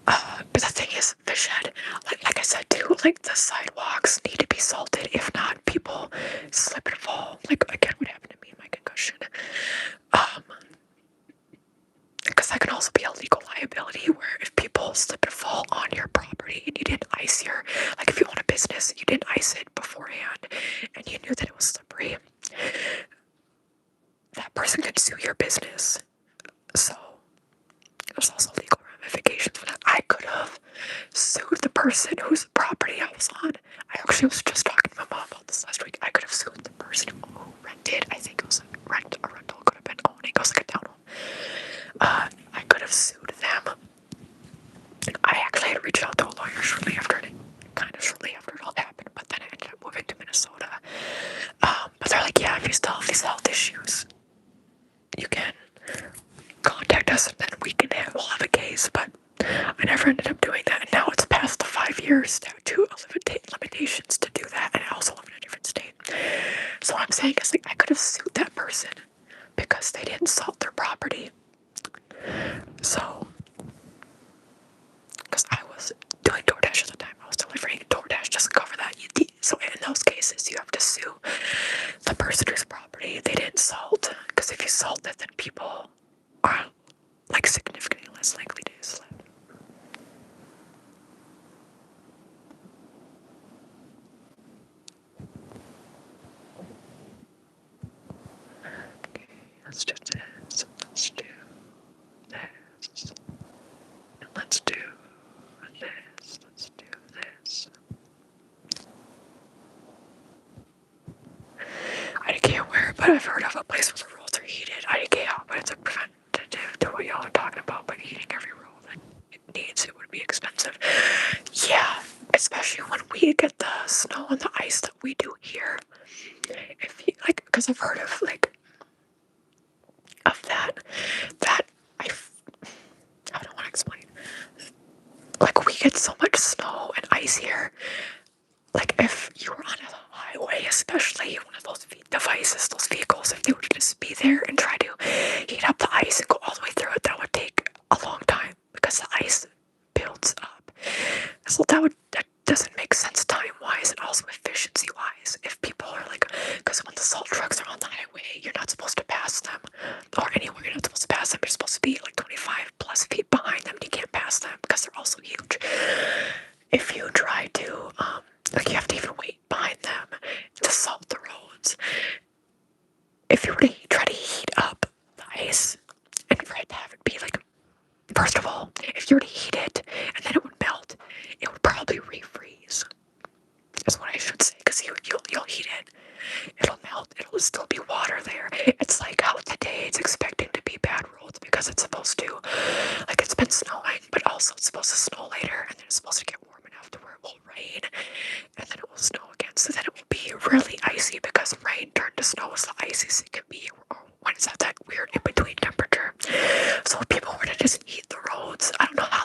But the thing is, the shed, like I said too, like the sidewalks need to be salted. If not, people slip and fall. Like again, what happened to me in my concussion. Because that can also be a legal liability where if people slip and fall on your property and you didn't ice like if you own a business, you didn't ice it beforehand and you knew that it was slippery, that person could sue your business. So there's also legal ramifications for that. I could have sued the person whose property I was on. I actually was just talking to my mom about this last week. I could have sued the person who rented. I think it was a rental. Could have been owning. It was like a townhome. I could have sued them. I actually had reached out to a lawyer shortly after it all happened, but then I ended up moving to Minnesota. But they're like, yeah, if you still have these health issues, you can contact us and then we'll have a case. But I never ended up doing that, and now it's past the 5-year statute of limitations to do that, and I also live in a different state. So what I'm saying is, like, I could have sued that person because they didn't salt their property. So, because I was doing DoorDash at the time, I was delivering DoorDash just to cover that. So in those cases, you have to sue the person whose property they didn't salt. Because if you salt it, then people are like significantly less likely to slip. Okay, let's do this. Let's do this. And let's do this. Let's do this. I can't wear it, but I've heard of a place where the rolls are heated. I can't, but it's a preventative to what y'all are talking about. But heating every roll that it needs, it would be expensive. Yeah, especially when we get the snow and the ice that we do here. If you like, because I've heard of that I don't want to explain. Like we get so much snow and ice here. Like if you were on a highway, especially one of those devices, those vehicles, if they were to just be there and try to heat up the ice and go all the way through it, that would take a long time because the ice builds up. So that doesn't make sense time-wise and also efficiency-wise. If people are like, because when the salt trucks are on the highway, you're not supposed to pass them, or anywhere you're not supposed to pass them. You're supposed to be like 25 plus feet behind them. You can't pass them because they're also huge. If you try to, you have to even wait behind them to salt the roads. If you were to try to heat up the ice and for it to have it be like, first of all, if you were to heat it and then it would melt, it would probably refreeze. Is what I should say, because you'll heat it, it'll melt, it'll still be water there. It's like how today it's expecting to be bad roads because it's supposed to, like it's been snowing, but also it's supposed to snow later, and then it's supposed to get warm enough to where it will rain, and then it will snow again, so then it will be really icy because rain turned to snow is the iciest it can be when it's at that weird in-between temperature. So if people were to just heat the roads, I don't know how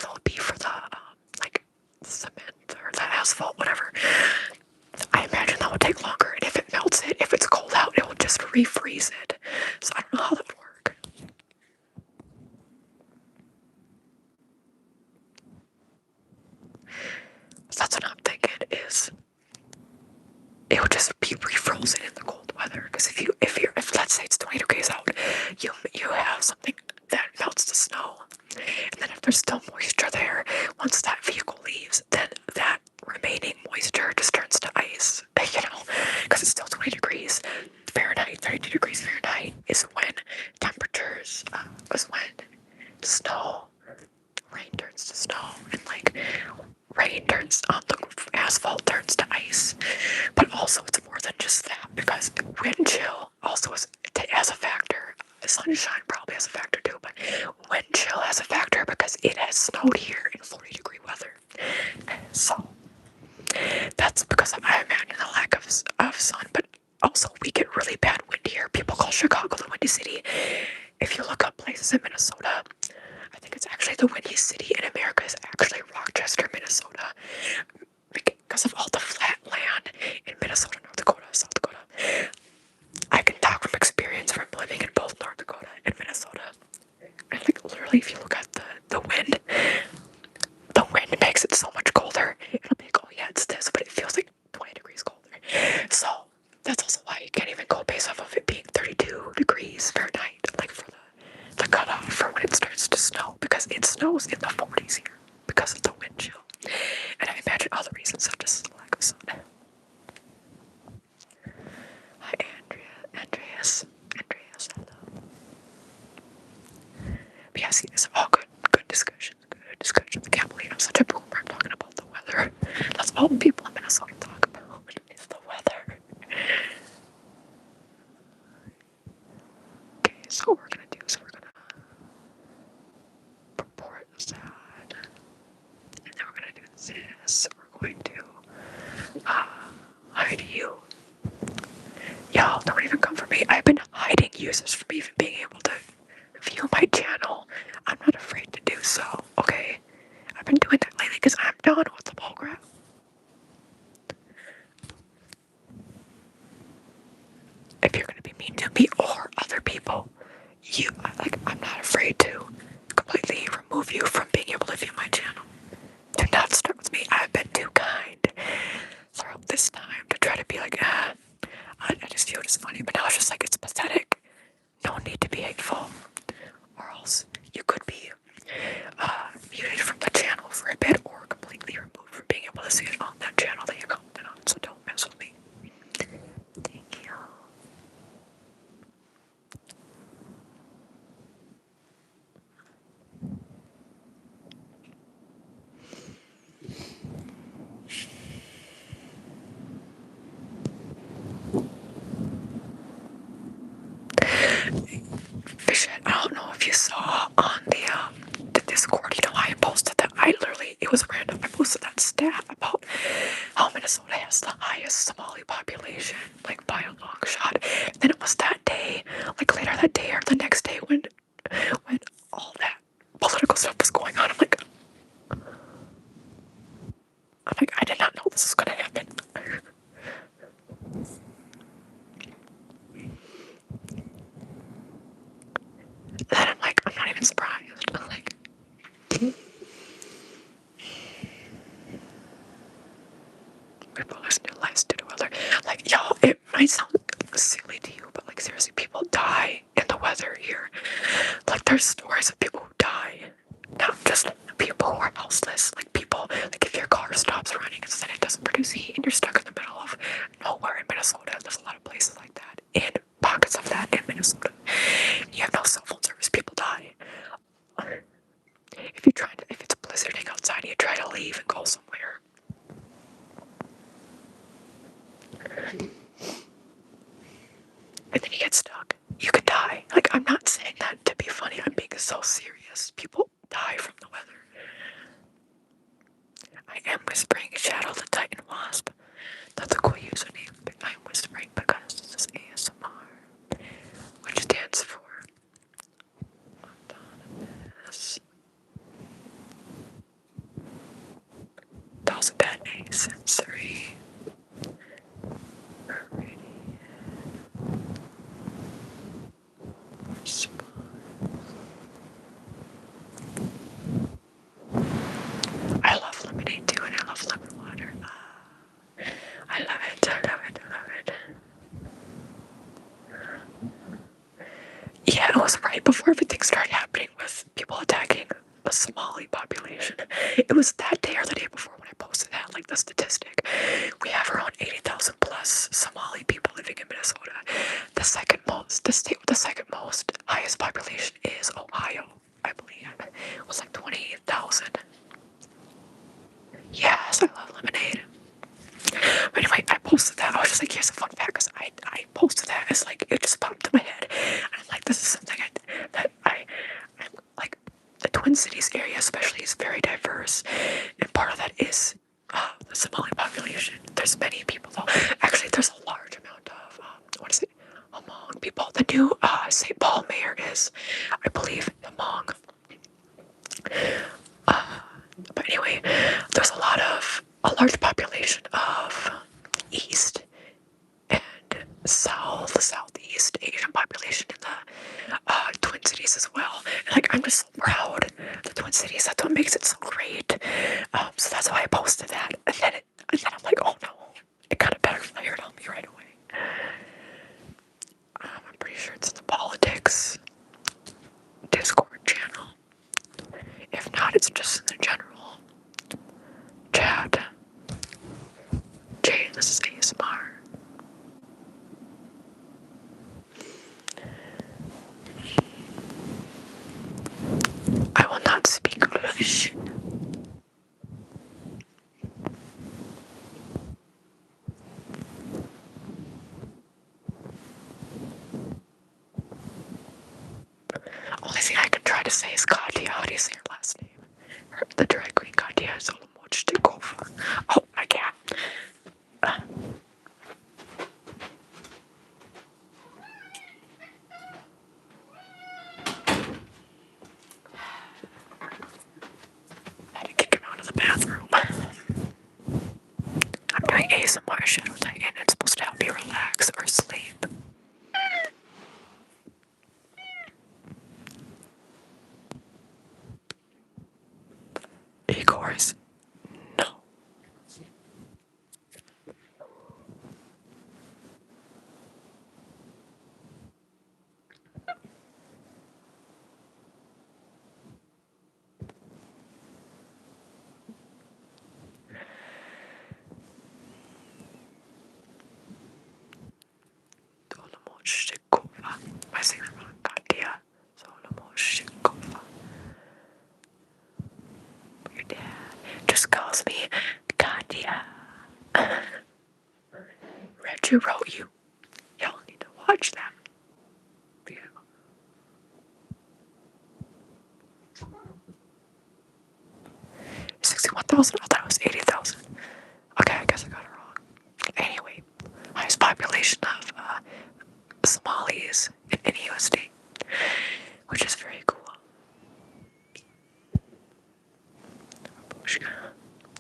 something that melts the snow. And then if there's still moisture there, once that vehicle leaves, then that remaining moisture just turns to ice, because it's still 20 degrees Fahrenheit, 32 degrees Fahrenheit is when temperatures, is when rain turns to snow, and the asphalt turns to ice. But also it's more than just that, because wind chill also has a factor. Sunshine probably has a factor too, but wind chill has a factor because it has snowed here in 40-degree weather. So that's because I imagine the lack of sun, but also we get really bad wind here. People call Chicago the Windy City. If you look up places in Minnesota, I think it's actually the windiest city in America is actually Rochester, Minnesota, because of all the flat land in Minnesota, North Dakota, South Dakota. I can talk from experience from living in both North Dakota and Minnesota. And literally, if you look at the wind makes it so much colder. It'll be like, oh yeah, it's this, but it feels like 20 degrees colder. So that's also why you can't even go based off of it being 32 degrees Fahrenheit, like for the cutoff for when it starts to snow, because it snows in the 40s here because of the wind chill. And I imagine other reasons such as lack of sun. Hi, Andreas, hello. But yeah, see, this all good discussions. I can't believe I'm such a boomer. I'm talking about the weather. That's all people in Minnesota talk about is the weather. Okay, so what we're gonna do is we're gonna report that, and then we're gonna do this. We're going to hide you. Y'all don't even come for me. I've been hiding users from even being able to view my channel. I'm not afraid to do so, okay? I've been doing that lately because I'm done with the bullcrap. If you're gonna be mean to me or other people, I'm not afraid to completely remove you from being able to view my channel. Do not start with me. I've been too kind throughout this time to try to be like, I just feel it's funny, but now it's just like, it's pathetic. No need to be hateful, or else you could be muted from the channel for a bit, or completely removed from being able to see it on that channel that you commented on. So don't mess with me. Thank you. Fishhead, I don't know if you saw on the Discord, I posted that. It was random. I posted that stat about how Minnesota has the highest Somali population, like by a long shot. Then it was that day, like later that day or the next day when all that political stuff was going on. I'm like, I did not know this was gonna happen. Then I'm like, I'm not even surprised. I'm like, people listen to lives due to weather. Like, y'all, it might sound silly to you, but like seriously, people die in the weather here. Like, there's stories of people who die, not just people who are houseless. Like people, like if your car stops running and then it doesn't produce heat and you're stuck in the middle of nowhere in Minnesota. There's a lot of places like that, and pockets of that in Minnesota. You have no cell phone service, people die. If it's blizzarding outside, you try to leave and go somewhere. And then you get stuck. You could die. Like, I'm not saying that to be funny. I'm being so serious. People die from the weather. I am whispering Shadow the Titan Wasp. everything started happening with people attacking the Somali population. It was that day or the day before when I posted that, like the statistic. We have around 80,000 plus Somali people living in Minnesota. The state with the second most highest population is Ohio, I believe. It was like 28,000. Yes, I love lemonade. But anyway, I posted that. I was just like, here's a fun fact, because I posted that. It's like, it just popped in my head. And I'm like, this is something I'm like, the Twin Cities area especially is very diverse. And part of that is the Somali population. There's many people, though. Actually, there's a large amount of, Hmong people. The new St. Paul mayor is, I believe, Hmong. But anyway, there's a large population of East and Southeast Asian population in the Twin Cities as well. And like, I'm just so proud. The Twin Cities, that's what makes it so great. So that's why I posted that. And then I'm like, oh no, it kind of backfired on me right away. I'm pretty sure it's in the politics Discord channel. If not, it's just in the general chat. Jay, this is ASMR. I will not speak English. Only thing I can try to say is Katya. How do you say her last name? The drag queen Katya 𝐤𝐵𝒉𝒂𝒏𝒄. Oh, I can't. I had to kick him out of the bathroom. I'm doing ASMR shadow typing, and it's supposed to help me relax or sleep. Of course, no. 𝐤𝐵𝒉𝒂𝒏𝒄. Am I saying that wrong? Katya 𝐤𝐵𝒉𝒂𝒏. Your dad just calls me Katya. Reggie wrote you. Y'all need to watch that video. 61,000? I thought it was 80,000. Okay, I guess I got it wrong. Anyway, highest population of Somalis in any US state, which is very cool.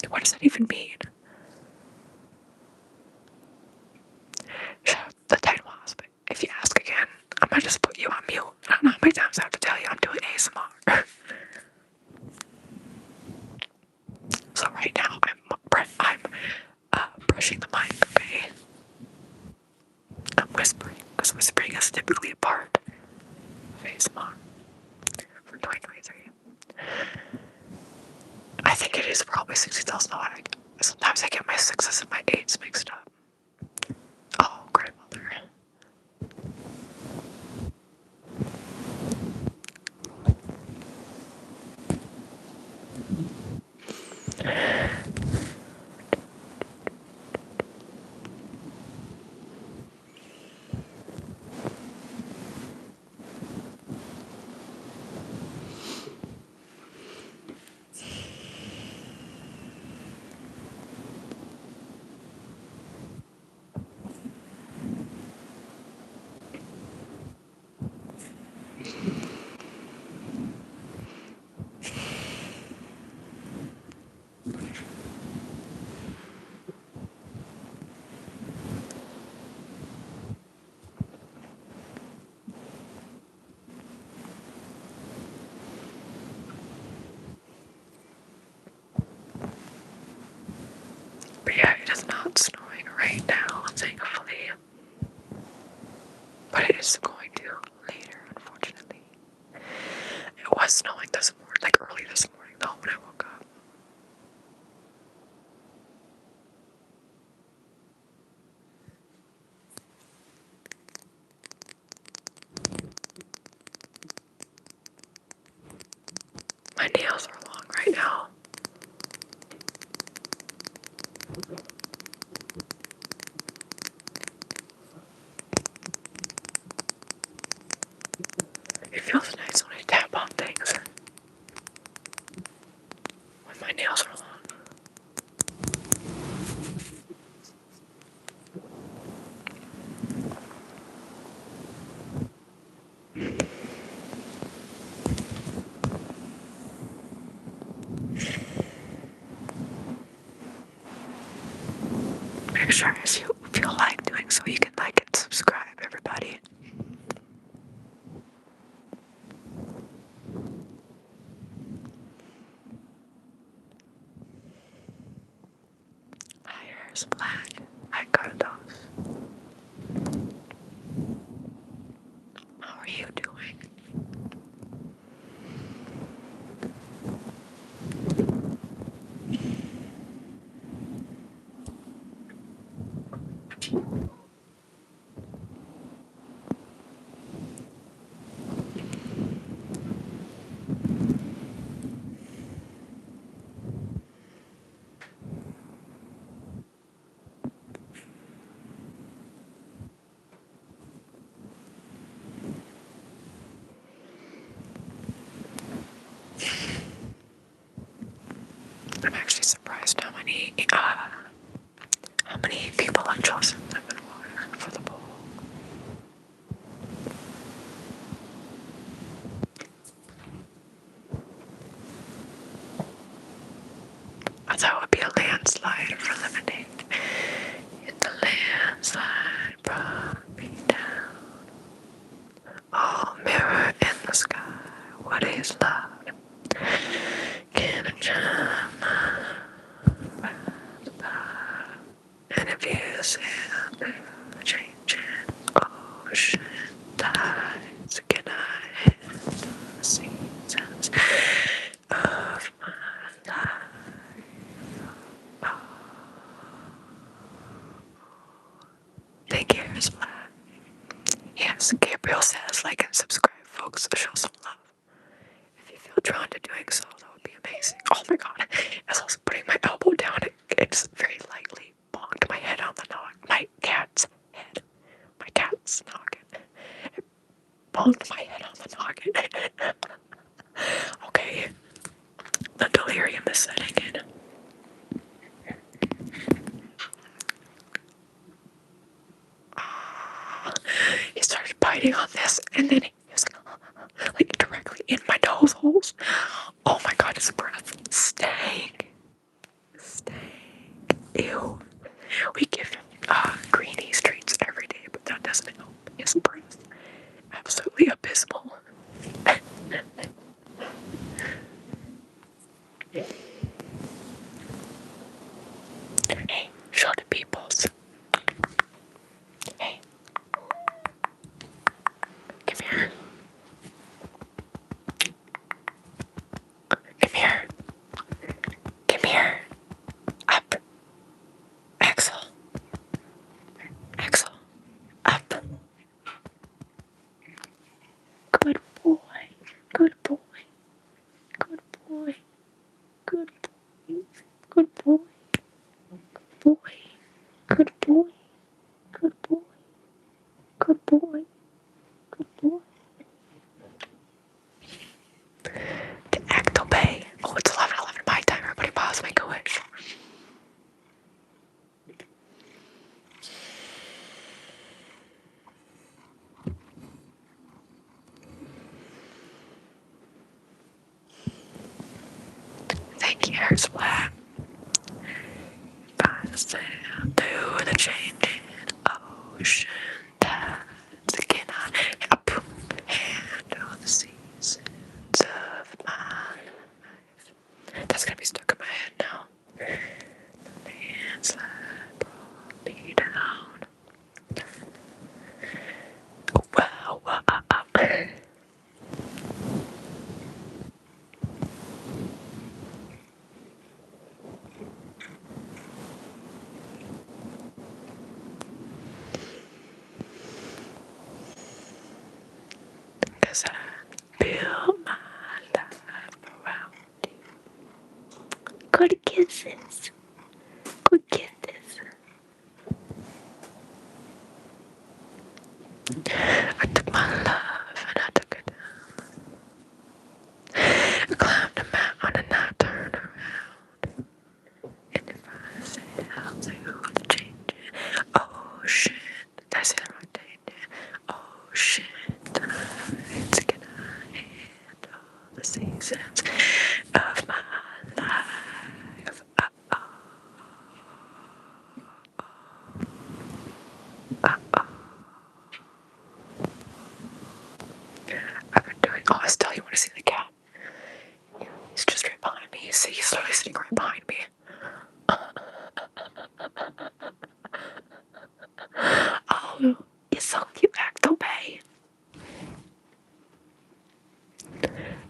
What does that even mean? Shout out the title husband. If you ask again, I might just put you on mute. I don't know how many times I have to tell you I'm doing ASMR. So right now I'm brushing the mic, okay? I'm whispering, because whispering is typically a part of ASMR for 2023. I think it is probably 60,000. Sometimes I get my 6s and my 8s mixed up. Oh, grandmother. was snowing this morning, like early this morning though, when I woke up. My nails are long right now. It feels nice when I tap on things when my nails are long. Make sure if you feel like doing so, you can like and subscribe, everybody. My hair is black. I cut those. How are you doing? I'm actually surprised how many people have chosen lemon water for the bowl. I thought it would be a landslide for lemonade. Hit the landslide brought me down. Oh, mirror in the sky, what is love? Can it shine my and if you say I'm changing ocean tides, can I handle the seasons of my life? Oh. Thank you, here's black. Yes, Gabriel says like and subscribe, folks. Show some love. If you feel drawn to doing so, that would be amazing. Oh my god. As I was putting my elbow down, it just very lightly bonked my head on the noggin. My cat's head. My cat's noggin. It bonked my head on the noggin. Okay. The delirium is setting in. He started biting on this, and then he was like directly in my nose holes. Oh my god, his breath stank. Ew. We give him greenies treats every day, but that doesn't help. His breath, absolutely abysmal. Hey, show the peoples. Hey. Come here. Come here. Come here. Up. Axel. Axel. Up. Good boy. Good boy. Good boy. Good boy. Good boy. Boy. Good boy. Good boy. Good boy. Good boy. To act obey. Oh, it's 11:11 my time. Everybody pause, make a wish. Thank you, here's black. By the sail through the changing ocean tides, can I up handle the seasons of my life? That's gonna be stuck in my head now. The landslide brought me down. Wow, wow, kisses. Good kisses. I took my love and I took it down. I climbed a mountain and I turned around. And if I say I'll say who would change it? Oh shit. Did I say the right thing? Oh shit. It's gonna handle the seasons of my life. I've been doing. Oh, Estelle, you want to see the cat? He's just right behind me. You see, he's literally sitting right behind me. Oh, you're so cute, 𝒂𝒃𝒆𝒄𝒊𝒄.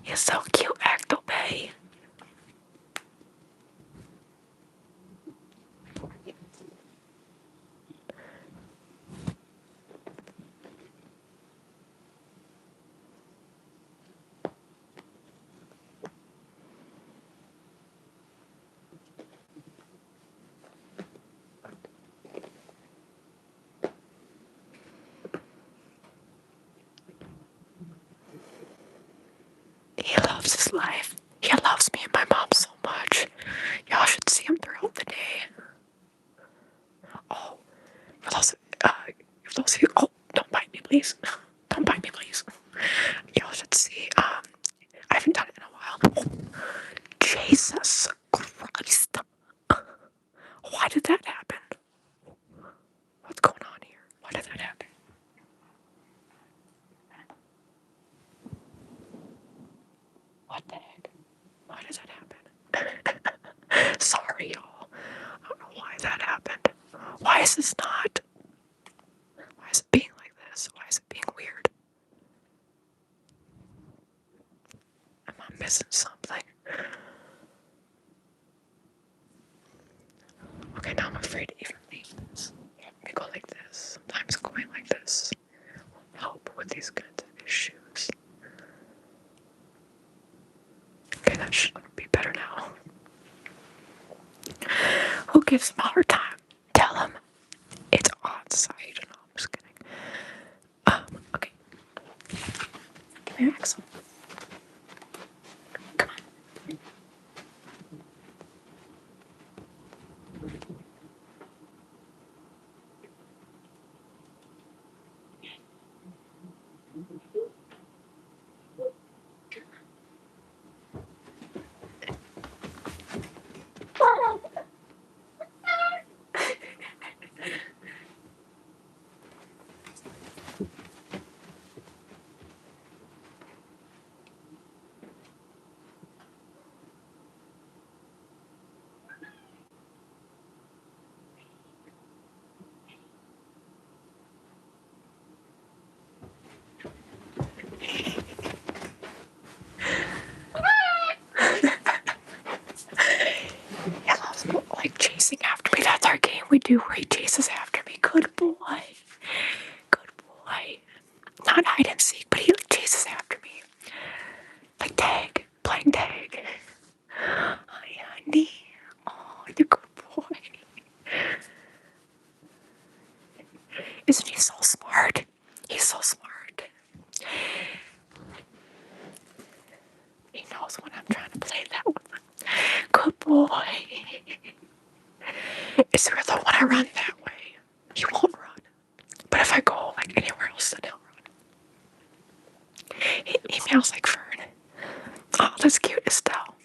You're so cute, 𝒂𝒂𝒃𝒆𝒄. He loves his life. He loves me and my mom so much. Y'all should see him throughout the day. Oh, for those of you, oh, don't bite me, please. Don't bite me, please. Y'all should see. I haven't done it in a while. Oh, Jesus Christ. Why did that happen? What's going on here? Why did that happen? What the heck? Why does that happen? Sorry, y'all. I don't know why that happened. Why is this not? Why is it being like this? Why is it being weird? Am I missing something? Okay, now I'm afraid to even leave this. Let me go like this. Sometimes going like this will help with these kinds of issues. Okay, that should be better now. Who gives him a hard time? Tell him it's on site. No, I'm just kidding. Okay. Come here, Axel. Come on. He loves like chasing after me. That's our game we do where he chases after me. Good boy. Good boy. Not hide and seek, but he like chases after me. Like tag. Playing tag. Hi, honey. Oh, you good boy. Isn't he so smart? He's so smart. He knows when I'm trying to play that with him. Good boy. It's really when I run that way, he won't run. But if I go like anywhere else, then he'll run. He meows like Fern. Oh, that's cute, Estelle.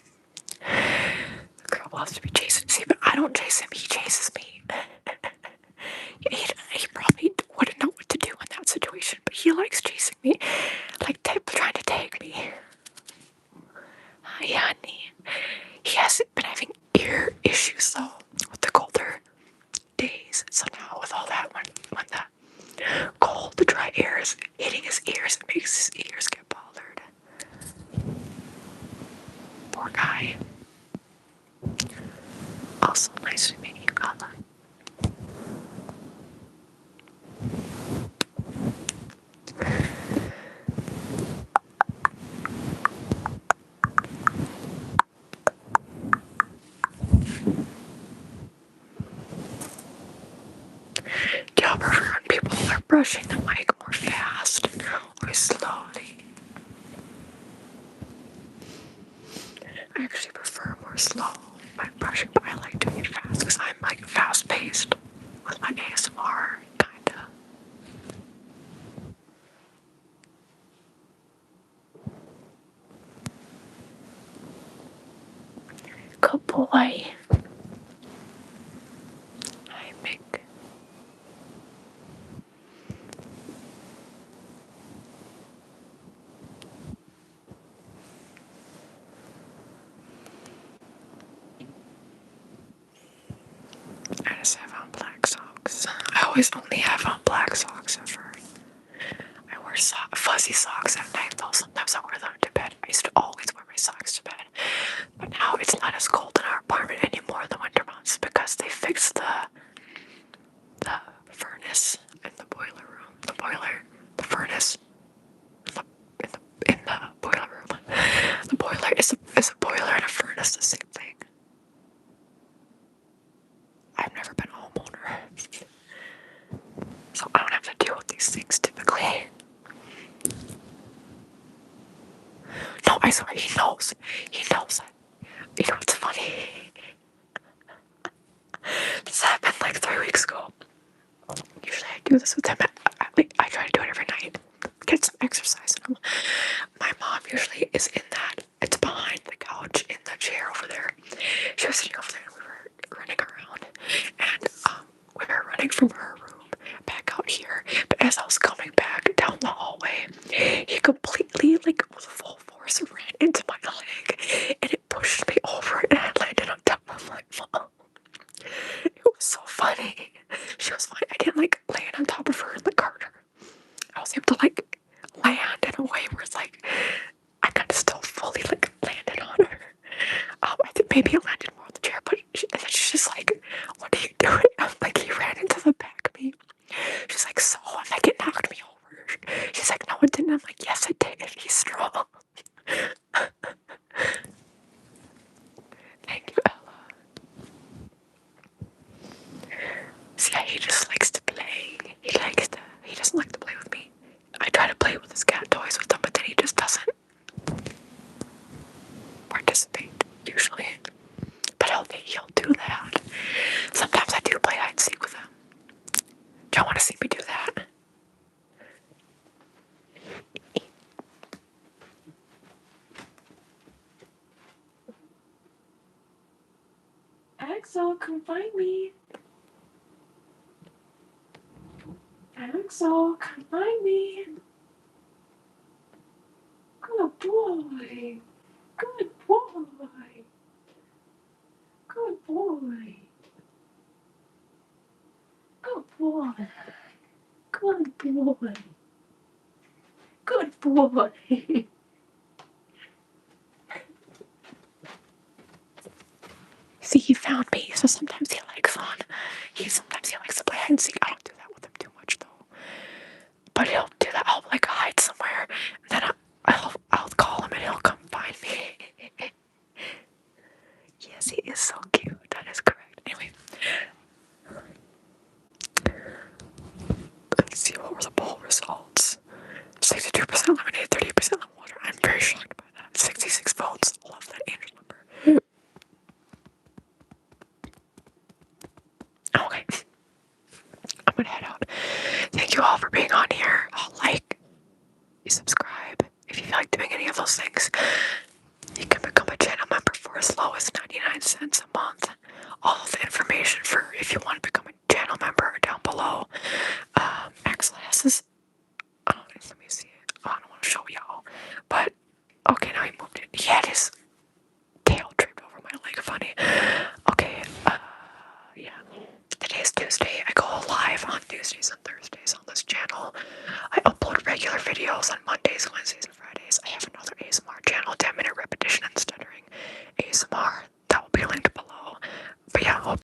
The girl loves to be chasing. See, but I don't chase him. He chases me. He probably wouldn't know what to do in that situation, but he likes chasing me, like trying to tag me. Hi, honey. He hasn't been having ear issues though with the colder days. So now with all that, when the cold, the dry air is hitting his ears, it makes his ears get bothered. Poor guy. Also nice to meet you, Kala. brushing the mic more fast or slowly? I actually prefer more slow mic brushing, but I like doing it fast because I'm like fast paced with my ASMR, kinda. Good boy. Hi, Mick. I just have on black socks. I always only have on black socks at first. I wear fuzzy socks at night though. Sometimes I wear them to bed. I used to always wear my socks to bed. But now it's not as cold in our apartment anymore in the winter months because they fixed the furnace in the boiler room. The furnace in the boiler room. The boiler is a boiler and a furnace, the same thing. I've never been a homeowner, so I don't have to deal with these things typically. No, I swear he knows. He knows that. You know what's funny? This happened like 3 weeks ago. Usually I do this with him. I try to do it every night. Get some exercise in him. My mom usually is in that. It's behind the couch in the chair over there. She was sitting over there and we were running around. And we were running from her room back out here. But as I was coming back down the hallway, he completely, like, with full force ran into my leg. And it pushed me over and I landed on top of my mom. It was so funny. She was funny. I didn't like land on top of her and like hurt her. I was able to like land in a way where it's like I kind of still fully like landed on her. I think maybe it landed more on the chair, but and then she's just like, "What are you doing?" I'm like, "He ran into the back of me." She's like, "So?" I'm like, "It knocked me over." She's like, "No, it didn't." I'm like, "Yes, it did. He's strong." Thank you, Ella. See, he just likes to play. He doesn't like to play with me. I try to play with his cat toys with him, but then he just doesn't participate, usually. But he'll do that. Sometimes I do play hide and seek with him. Do you want to see me do that? Axel, come find me. Axel, come find me. Good boy. Good boy. Good boy. Good boy. Good boy. Good boy. See, he found me, so sometimes he likes to play hide and seek. I don't do that with him too much though. But he'll do that. I'll like hide somewhere, and then I'll call him and he'll come find me. Yes, he is so cute. That is correct. Anyway, let's see what were the poll results. 62% lemonade, 38% lemon water. I'm very shocked by that. 66 votes. Love that angel number. Okay. I'm gonna head out. Thank you all for being on here. Like, subscribe if you feel like doing any of those things. You can become a channel member for as low as 99 cents a month. All of the information for if you want to become a channel member are down below. Axel has his, oh, let me see it. Oh, I don't want to show y'all. But, okay, now he moved it. He had his tail draped over my leg. Funny. Okay, yeah. Today is Tuesday. I go live on Tuesdays and Thursdays on this channel. I upload regular videos on Mondays, Wednesdays,